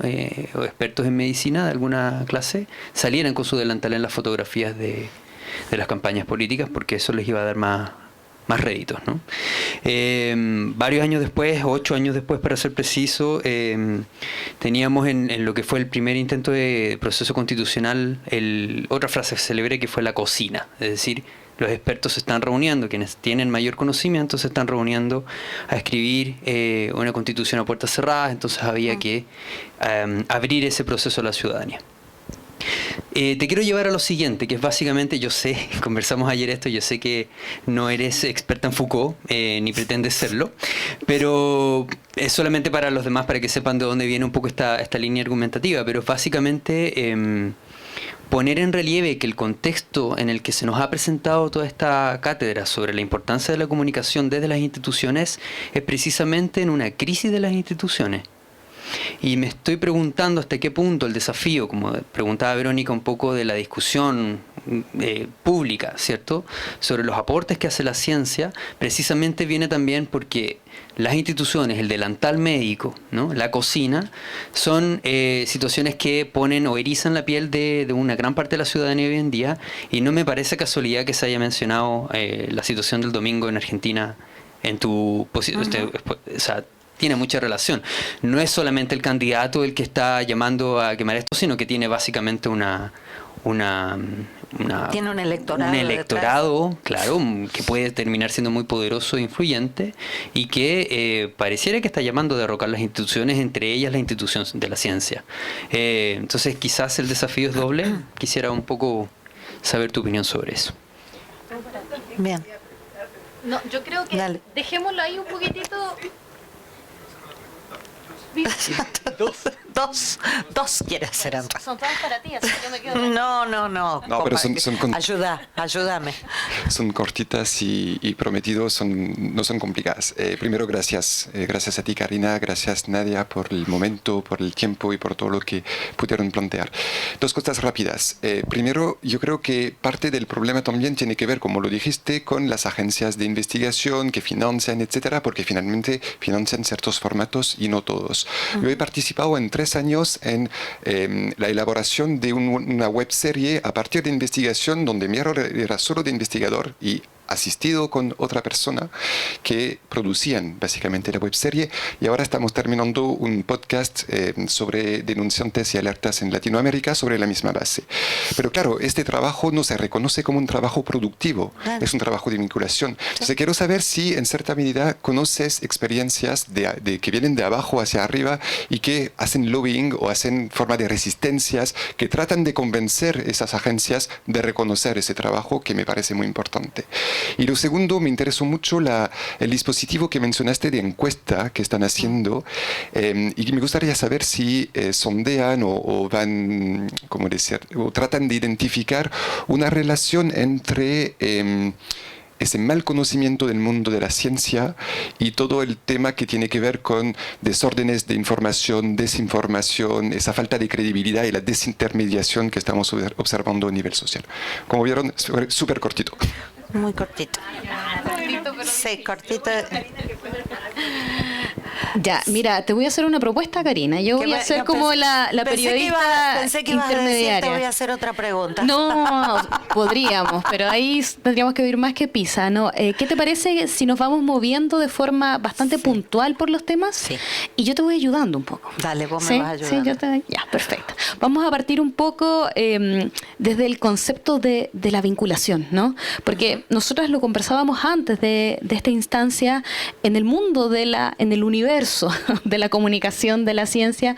O expertos en medicina de alguna clase salieran con su delantal en las fotografías de las campañas políticas, porque eso les iba a dar más réditos, ¿no? Varios años después, 8 años después para ser preciso, teníamos en lo que fue el primer intento de proceso constitucional otra frase célebre que fue la cocina, es decir, los expertos se están reuniendo, quienes tienen mayor conocimiento se están reuniendo a escribir una constitución a puertas cerradas, entonces había que abrir ese proceso a la ciudadanía. Te quiero llevar a lo siguiente, que es básicamente, yo sé, conversamos ayer esto, yo sé que no eres experta en Foucault, ni pretendes serlo, pero es solamente para los demás, para que sepan de dónde viene un poco esta línea argumentativa, pero básicamente poner en relieve que el contexto en el que se nos ha presentado toda esta cátedra sobre la importancia de la comunicación desde las instituciones es precisamente en una crisis de las instituciones. Y me estoy preguntando hasta qué punto el desafío, como preguntaba Verónica, un poco de la discusión pública, ¿cierto?, sobre los aportes que hace la ciencia, precisamente viene también porque las instituciones, el delantal médico, ¿no?, la cocina, son situaciones que ponen o erizan la piel de una gran parte de la ciudadanía hoy en día, y no me parece casualidad que se haya mencionado la situación del domingo en Argentina en tu posición. O sea, tiene mucha relación. No es solamente el candidato el que está llamando a quemar esto, sino que tiene básicamente tiene un electorado. Un electorado, claro, que puede terminar siendo muy poderoso e influyente y que pareciera que está llamando a derrocar las instituciones, entre ellas la institución de la ciencia. Entonces quizás el desafío es doble. Quisiera un poco saber tu opinión sobre eso. Bien. No, yo creo que dejémoslo ahí un poquitito Dos quiere hacer en realidad. Son todas para ti, así que yo me quedo. No. No, pero Ayúdame. son cortitas y prometido no son complicadas. Primero, gracias a ti, Karina, gracias, Nadia, por el momento, por el tiempo y por todo lo que pudieron plantear. Dos cosas rápidas. Primero, yo creo que parte del problema también tiene que ver, como lo dijiste, con las agencias de investigación que financian, etcétera, porque finalmente financian ciertos formatos y no todos. Yo he participado en 3 años en la elaboración de una webserie a partir de investigación donde mi error era solo de investigador y asistido con otra persona que producían básicamente la webserie, y ahora estamos terminando un podcast sobre denunciantes y alertas en Latinoamérica sobre la misma base. Pero claro, este trabajo no se reconoce como un trabajo productivo, es un trabajo de vinculación. Entonces quiero saber si en cierta medida conoces experiencias que vienen de abajo hacia arriba y que hacen lobbying o hacen forma de resistencias que tratan de convencer esas agencias de reconocer ese trabajo, que me parece muy importante. Y lo segundo, me interesó mucho el dispositivo que mencionaste de encuesta que están haciendo, y me gustaría saber si sondean o van, ¿cómo decir?, o tratan de identificar una relación entre ese mal conocimiento del mundo de la ciencia y todo el tema que tiene que ver con desórdenes de información, desinformación, esa falta de credibilidad y la desintermediación que estamos observando a nivel social. Como vieron, súper cortito. Muy cortito. Sí, cortito. Ya, mira, te voy a hacer una propuesta, Karina. Yo voy a ser como la periodista pensé que ibas a decir, te voy a hacer otra pregunta. No, podríamos, pero ahí tendríamos que vivir más que pizza, ¿no? ¿Qué te parece si nos vamos moviendo de forma bastante puntual por los temas? Sí. Y yo te voy ayudando un poco. Dale, vos me vas a ayudar. Sí, ya, perfecto. Vamos a partir un poco desde el concepto de la vinculación, ¿no? Porque nosotros lo conversábamos antes de esta instancia en el mundo en el universo de la comunicación, de la ciencia.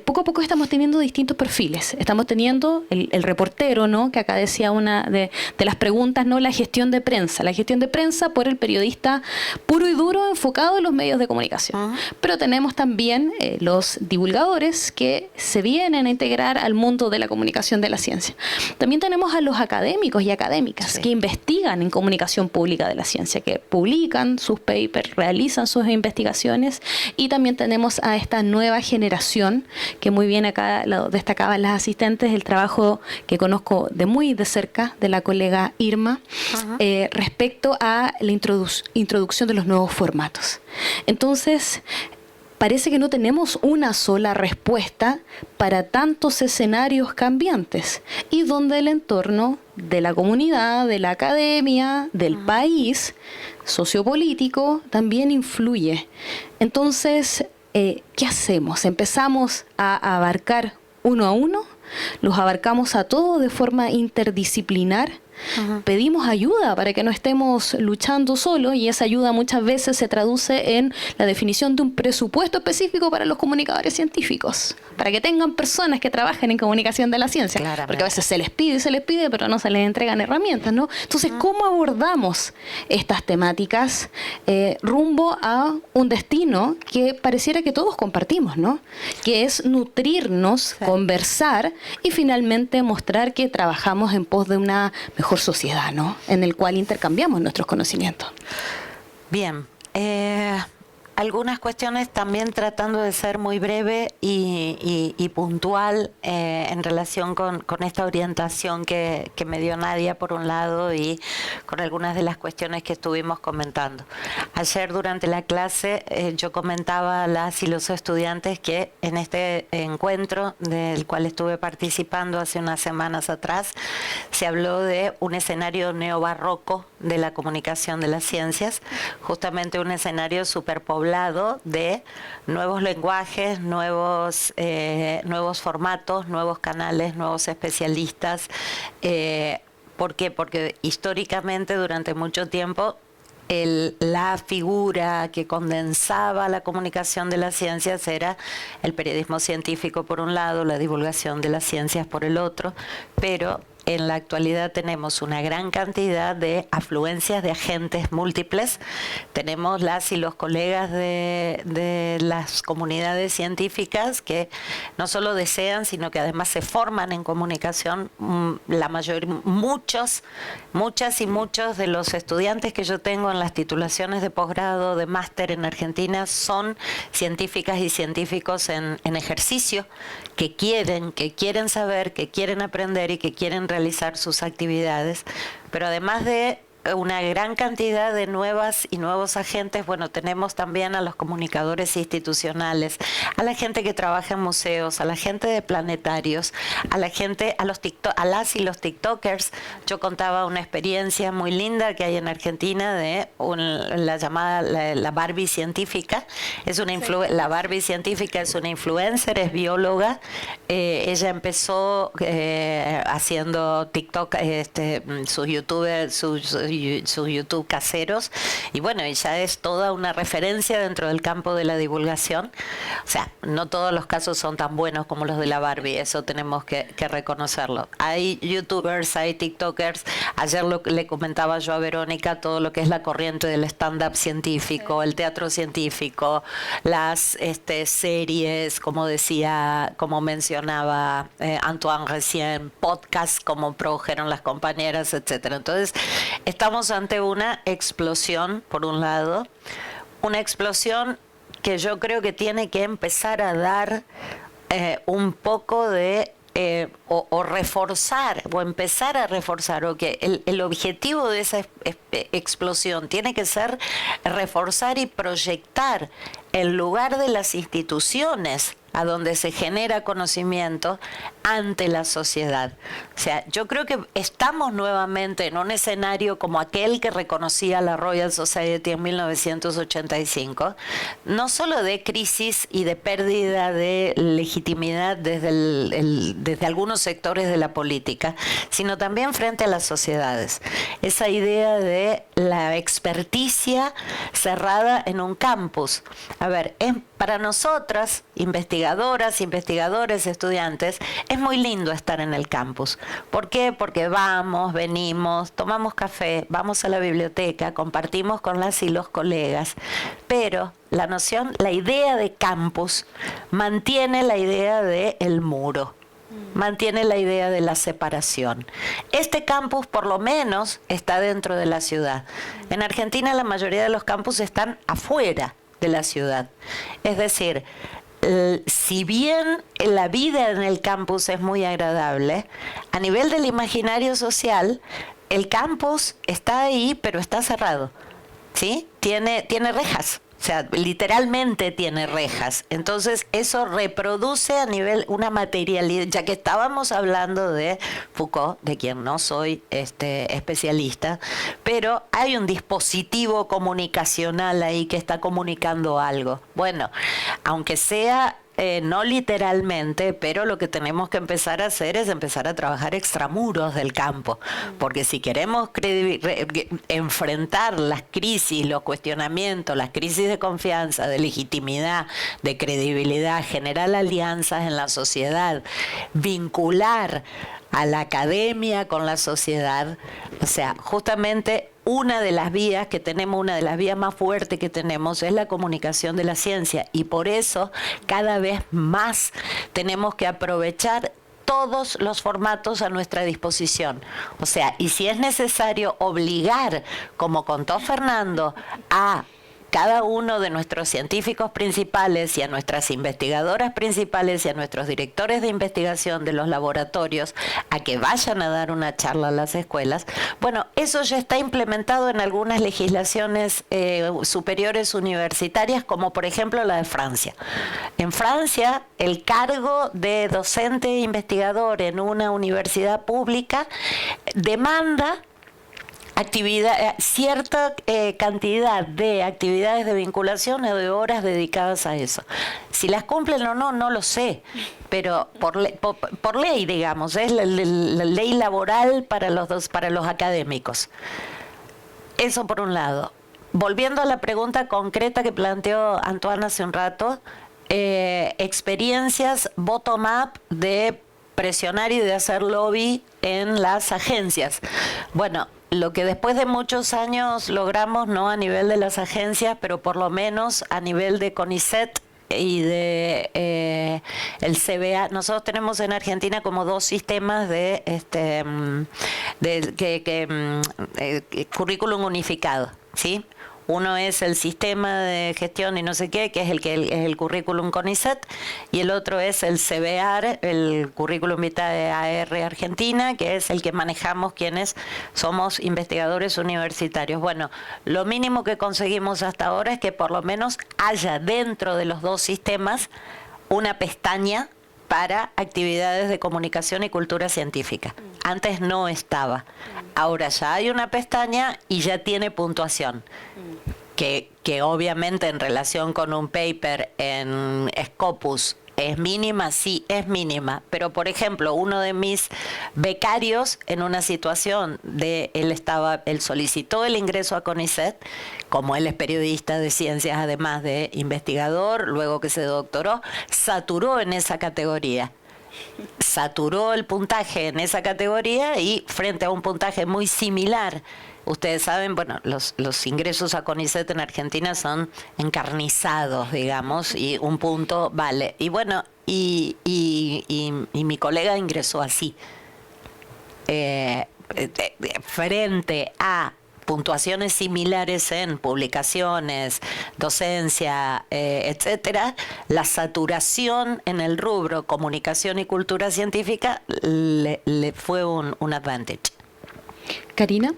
Poco a poco estamos teniendo distintos perfiles. Estamos teniendo el reportero, ¿no?, que acá decía una de las preguntas, ¿no?, la gestión de prensa. La gestión de prensa por el periodista puro y duro enfocado en los medios de comunicación. Pero tenemos también los divulgadores que se vienen a integrar al mundo de la comunicación de la ciencia. También tenemos a los académicos y académicas que investigan en comunicación pública de la ciencia, que publican sus papers, realizan sus investigaciones. Y también tenemos a esta nueva generación, que muy bien acá lo destacaban las asistentes, el trabajo que conozco de muy de cerca de la colega Irma, respecto a la introducción de los nuevos formatos. Entonces, parece que no tenemos una sola respuesta para tantos escenarios cambiantes y donde el entorno de la comunidad, de la academia, del país sociopolítico también influye. Entonces, ¿qué hacemos? ¿Empezamos a abarcar uno a uno? ¿Los abarcamos a todos de forma interdisciplinar? Pedimos ayuda para que no estemos luchando solos, y esa ayuda muchas veces se traduce en la definición de un presupuesto específico para los comunicadores científicos, para que tengan personas que trabajen en comunicación de la ciencia. Claramente. Porque a veces se les pide, pero no se les entregan herramientas, ¿no? Entonces, ¿cómo abordamos estas temáticas rumbo a un destino que pareciera que todos compartimos, ¿no?, que es nutrirnos, conversar y finalmente mostrar que trabajamos en pos de una mejor sociedad, ¿no?, en el cual intercambiamos nuestros conocimientos. Bien. Algunas cuestiones también tratando de ser muy breve y puntual en relación con esta orientación que me dio Nadia por un lado y con algunas de las cuestiones que estuvimos comentando. Ayer durante la clase yo comentaba a las y los estudiantes que en este encuentro del cual estuve participando hace unas semanas atrás se habló de un escenario neobarroco de la comunicación de las ciencias, justamente un escenario superpoblado de nuevos lenguajes, nuevos formatos, nuevos canales, nuevos especialistas. ¿Por qué? Porque históricamente durante mucho tiempo la figura que condensaba la comunicación de las ciencias era el periodismo científico por un lado, la divulgación de las ciencias por el otro, pero en la actualidad tenemos una gran cantidad de afluencias de agentes múltiples. Tenemos las y los colegas de las comunidades científicas que no solo desean, sino que además se forman en comunicación. Muchas y muchos de los estudiantes que yo tengo en las titulaciones de posgrado, de máster en Argentina, son científicas y científicos en ejercicio, que quieren saber, que quieren aprender y que quieren realizar sus actividades, pero además de una gran cantidad de nuevas y nuevos agentes, bueno, tenemos también a los comunicadores institucionales, a la gente que trabaja en museos, a la gente de planetarios, a las y los tiktokers. Yo contaba una experiencia muy linda que hay en Argentina de la llamada la Barbie científica. La Barbie científica es una influencer, es bióloga. Ella empezó haciendo TikTok, sus YouTube caseros, y bueno, ella es toda una referencia dentro del campo de la divulgación. O sea, no todos los casos son tan buenos como los de la Barbie, eso tenemos que reconocerlo. Hay youtubers, hay tiktokers. Ayer le comentaba yo a Verónica todo lo que es la corriente del stand-up científico, el teatro científico, las series, como mencionaba Antoine recién, podcasts como produjeron las compañeras, etcétera. Entonces, estamos ante una explosión, por un lado, una explosión que yo creo que tiene que empezar a dar un poco de reforzar, o empezar a reforzar, o que el objetivo de esa explosión tiene que ser reforzar y proyectar el lugar de las instituciones a donde se genera conocimiento ante la sociedad. O sea, yo creo que estamos nuevamente en un escenario como aquel que reconocía la Royal Society en 1985, no solo de crisis y de pérdida de legitimidad desde algunos sectores de la política, sino también frente a las sociedades. Esa idea de la experticia cerrada en un campus. A ver, para nosotras, investigadoras, investigadores, estudiantes, es muy lindo estar en el campus. ¿Por qué? Porque vamos, venimos, tomamos café, vamos a la biblioteca, compartimos con las y los colegas, pero la idea de campus mantiene la idea del muro. Mantiene la idea de la separación. Este campus por lo menos está dentro de la ciudad. En Argentina la mayoría de los campus están afuera de la ciudad. Es decir, si bien la vida en el campus es muy agradable, a nivel del imaginario social, el campus está ahí, pero está cerrado, ¿sí? Tiene rejas. O sea, literalmente tiene rejas. Entonces, eso reproduce a nivel una materialidad, ya que estábamos hablando de Foucault, de quien no soy especialista, pero hay un dispositivo comunicacional ahí que está comunicando algo. Bueno, aunque sea no literalmente, pero lo que tenemos que empezar a hacer es empezar a trabajar extramuros del campo, porque si queremos enfrentar las crisis, los cuestionamientos, las crisis de confianza, de legitimidad, de credibilidad, generar alianzas en la sociedad, vincular a la academia con la sociedad, o sea, justamente una de las vías que tenemos, una de las vías más fuertes que tenemos es la comunicación de la ciencia, y por eso cada vez más tenemos que aprovechar todos los formatos a nuestra disposición. O sea, y si es necesario obligar, como contó Fernando, a cada uno de nuestros científicos principales y a nuestras investigadoras principales y a nuestros directores de investigación de los laboratorios a que vayan a dar una charla a las escuelas, bueno, eso ya está implementado en algunas legislaciones superiores universitarias, como por ejemplo la de Francia. En Francia, el cargo de docente e investigador en una universidad pública demanda cierta cantidad de actividades de vinculación o de horas dedicadas a eso. Si las cumplen o no, no lo sé, pero por ley, digamos, es la ley laboral para los académicos. Eso por un lado. Volviendo a la pregunta concreta que planteó Antoine hace un rato, experiencias bottom-up de presionar y de hacer lobby en las agencias. Bueno, lo que después de muchos años logramos, no a nivel de las agencias, pero por lo menos a nivel de CONICET y de el CBA. Nosotros tenemos en Argentina como 2 sistemas de currículum unificado, ¿sí? Uno es el sistema de gestión y no sé qué, que es el currículum CONICET, y el otro es el CBAR, el currículum vitae AR Argentina, que es el que manejamos quienes somos investigadores universitarios. Bueno, lo mínimo que conseguimos hasta ahora es que por lo menos haya dentro de los 2 sistemas una pestaña para actividades de comunicación y cultura científica. Antes no estaba. Ahora ya hay una pestaña y ya tiene puntuación. Que obviamente en relación con un paper en Scopus ¿es mínima? Sí, es mínima. Pero, por ejemplo, uno de mis becarios en una situación él solicitó el ingreso a CONICET, como él es periodista de ciencias, además de investigador, luego que se doctoró, saturó en esa categoría. Saturó el puntaje en esa categoría y frente a un puntaje muy similar. Ustedes saben, bueno, los ingresos a CONICET en Argentina son encarnizados, digamos, y un punto vale. Y bueno, y mi colega ingresó así. Frente a puntuaciones similares en publicaciones, docencia, etcétera, la saturación en el rubro comunicación y cultura científica le fue un advantage. Karina,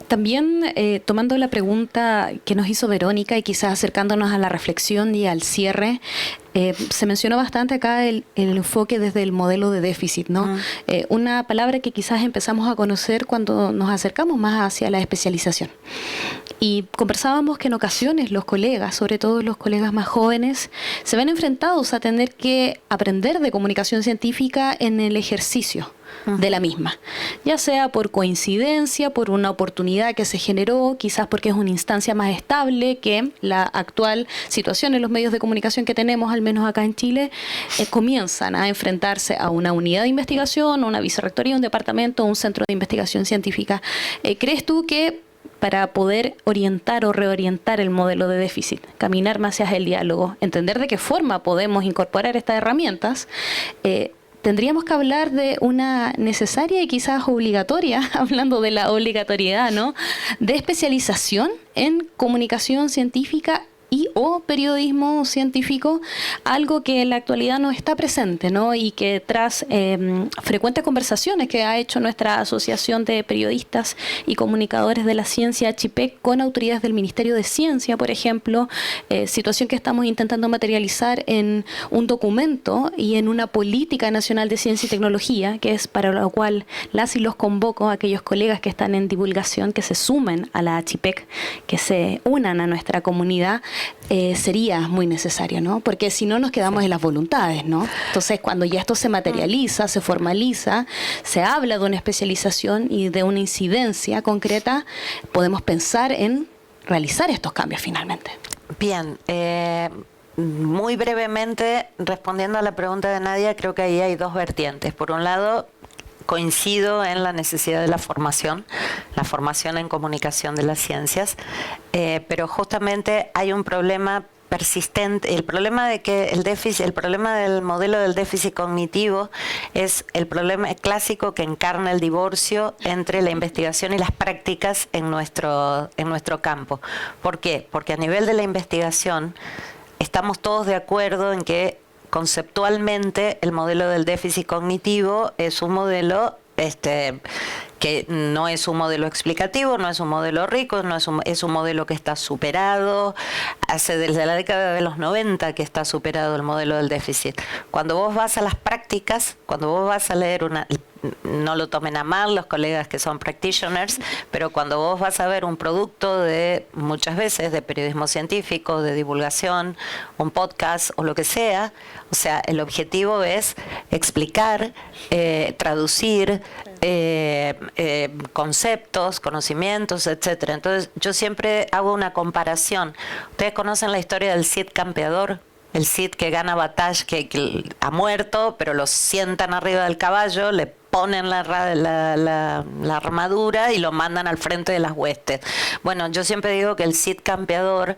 también tomando la pregunta que nos hizo Verónica y quizás acercándonos a la reflexión y al cierre, se mencionó bastante acá el enfoque desde el modelo de déficit, ¿no? Una palabra que quizás empezamos a conocer cuando nos acercamos más hacia la especialización. Y conversábamos que en ocasiones los colegas, sobre todo los colegas más jóvenes, se ven enfrentados a tener que aprender de comunicación científica en el ejercicio de la misma, ya sea por coincidencia, por una oportunidad que se generó, quizás porque es una instancia más estable que la actual situación en los medios de comunicación que tenemos, al menos acá en Chile, comienzan a enfrentarse a una unidad de investigación, una vicerrectoría, un departamento, un centro de investigación científica. ¿Crees tú que para poder orientar o reorientar el modelo de déficit, caminar más hacia el diálogo, entender de qué forma podemos incorporar estas herramientas, tendríamos que hablar de una necesaria y quizás obligatoria, hablando de la obligatoriedad, ¿no?, de especialización en comunicación científica y o periodismo científico, algo que en la actualidad no está presente, ¿no? Y que tras frecuentes conversaciones que ha hecho nuestra Asociación de Periodistas y Comunicadores de la Ciencia, CHIPEC, con autoridades del Ministerio de Ciencia, por ejemplo, situación que estamos intentando materializar en un documento y en una política nacional de ciencia y tecnología, que es para lo cual las y los convoco a aquellos colegas que están en divulgación, que se sumen a la CHIPEC, que se unan a nuestra comunidad, sería muy necesario, ¿no? Porque si no nos quedamos en las voluntades, ¿no? Entonces, cuando ya esto se materializa, se formaliza, se habla de una especialización y de una incidencia concreta, podemos pensar en realizar estos cambios finalmente. Bien, muy brevemente, respondiendo a la pregunta de Nadia, creo que ahí hay 2 vertientes. Por un lado, coincido en la necesidad de la formación en comunicación de las ciencias, pero justamente hay un problema persistente. El problema de que el problema del modelo del déficit cognitivo es el problema clásico que encarna el divorcio entre la investigación y las prácticas en nuestro campo. ¿Por qué? Porque a nivel de la investigación estamos todos de acuerdo en que conceptualmente el modelo del déficit cognitivo es un modelo que no es un modelo explicativo, no es un modelo rico, es un modelo que está superado, desde la década de los 90 que está superado el modelo del déficit. Cuando vos vas a las prácticas, cuando vos vas a leer no lo tomen a mal los colegas que son practitioners, pero cuando vos vas a ver un producto muchas veces de periodismo científico, de divulgación, un podcast o lo que sea, o sea, el objetivo es explicar, traducir conceptos, conocimientos, etcétera. Entonces, yo siempre hago una comparación. ¿Ustedes conocen la historia del Cid Campeador? el Cid que gana batalla, que ha muerto, pero lo sientan arriba del caballo, le ponen la armadura y lo mandan al frente de las huestes. Bueno, yo siempre digo que el Cid campeador,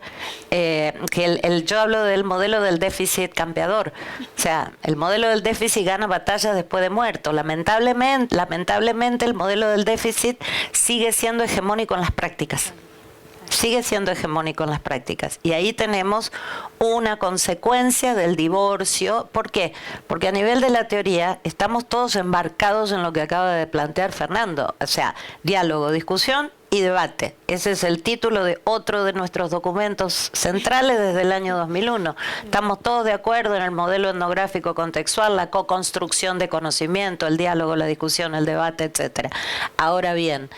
yo hablo del modelo del déficit campeador. O sea, el modelo del déficit gana batallas después de muerto. Lamentablemente el modelo del déficit sigue siendo hegemónico en las prácticas. Sigue siendo hegemónico en las prácticas. Y ahí tenemos una consecuencia del divorcio. ¿Por qué? Porque a nivel de la teoría estamos todos embarcados en lo que acaba de plantear Fernando. O sea, diálogo, discusión y debate. Ese es el título de otro de nuestros documentos centrales desde el año 2001. Estamos todos de acuerdo en el modelo etnográfico contextual, la co-construcción de conocimiento, el diálogo, la discusión, el debate, etcétera. Ahora bien,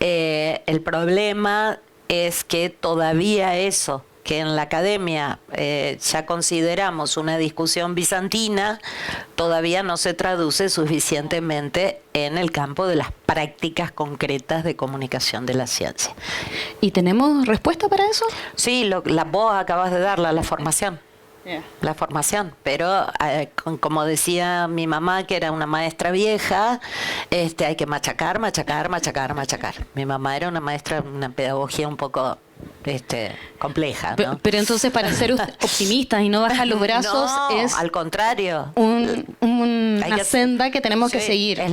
el problema es que todavía eso que en la academia ya consideramos una discusión bizantina, todavía no se traduce suficientemente en el campo de las prácticas concretas de comunicación de la ciencia. ¿Y tenemos respuesta para eso? Sí, vos acabas de darla, la formación. La formación, pero como decía mi mamá, que era una maestra vieja, hay que machacar. Mi mamá era una maestra, una pedagogía un poco compleja, ¿no? Pero entonces, para ser optimistas y no bajar los brazos, no, es al contrario, una senda que tenemos que seguir. Es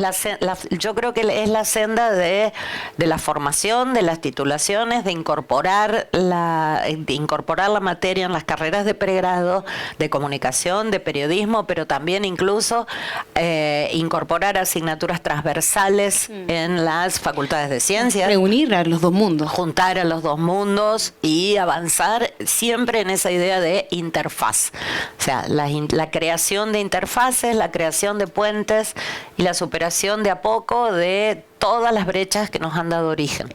yo creo que es la senda de la formación, de las titulaciones, de incorporar la materia en las carreras de pregrado, de comunicación, de periodismo, pero también incluso incorporar asignaturas transversales en las facultades de ciencias. Reunir a los dos mundos. Juntar a los dos mundos y avanzar siempre en esa idea de interfaz. O sea, la creación de interfaces, la creación de puentes y la superación de a poco de todas las brechas que nos han dado origen.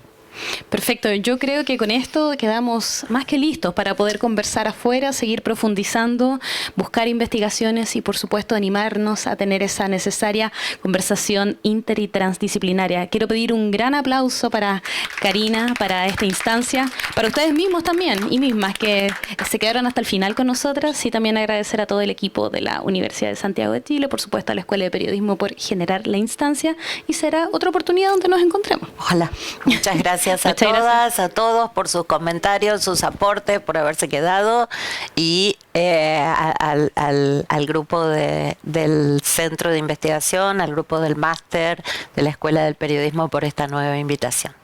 Perfecto, yo creo que con esto quedamos más que listos para poder conversar afuera, seguir profundizando, buscar investigaciones y por supuesto animarnos a tener esa necesaria conversación inter y transdisciplinaria. Quiero pedir un gran aplauso para Karina, para esta instancia, para ustedes mismos también y mismas que se quedaron hasta el final con nosotras, y también agradecer a todo el equipo de la Universidad de Santiago de Chile, por supuesto a la Escuela de Periodismo por generar la instancia, y será otra oportunidad donde nos encontremos. Ojalá. Muchas gracias. Gracias a todas, a todos por sus comentarios, sus aportes, por haberse quedado, y al grupo del Centro de Investigación, al grupo del Máster de la Escuela del Periodismo por esta nueva invitación.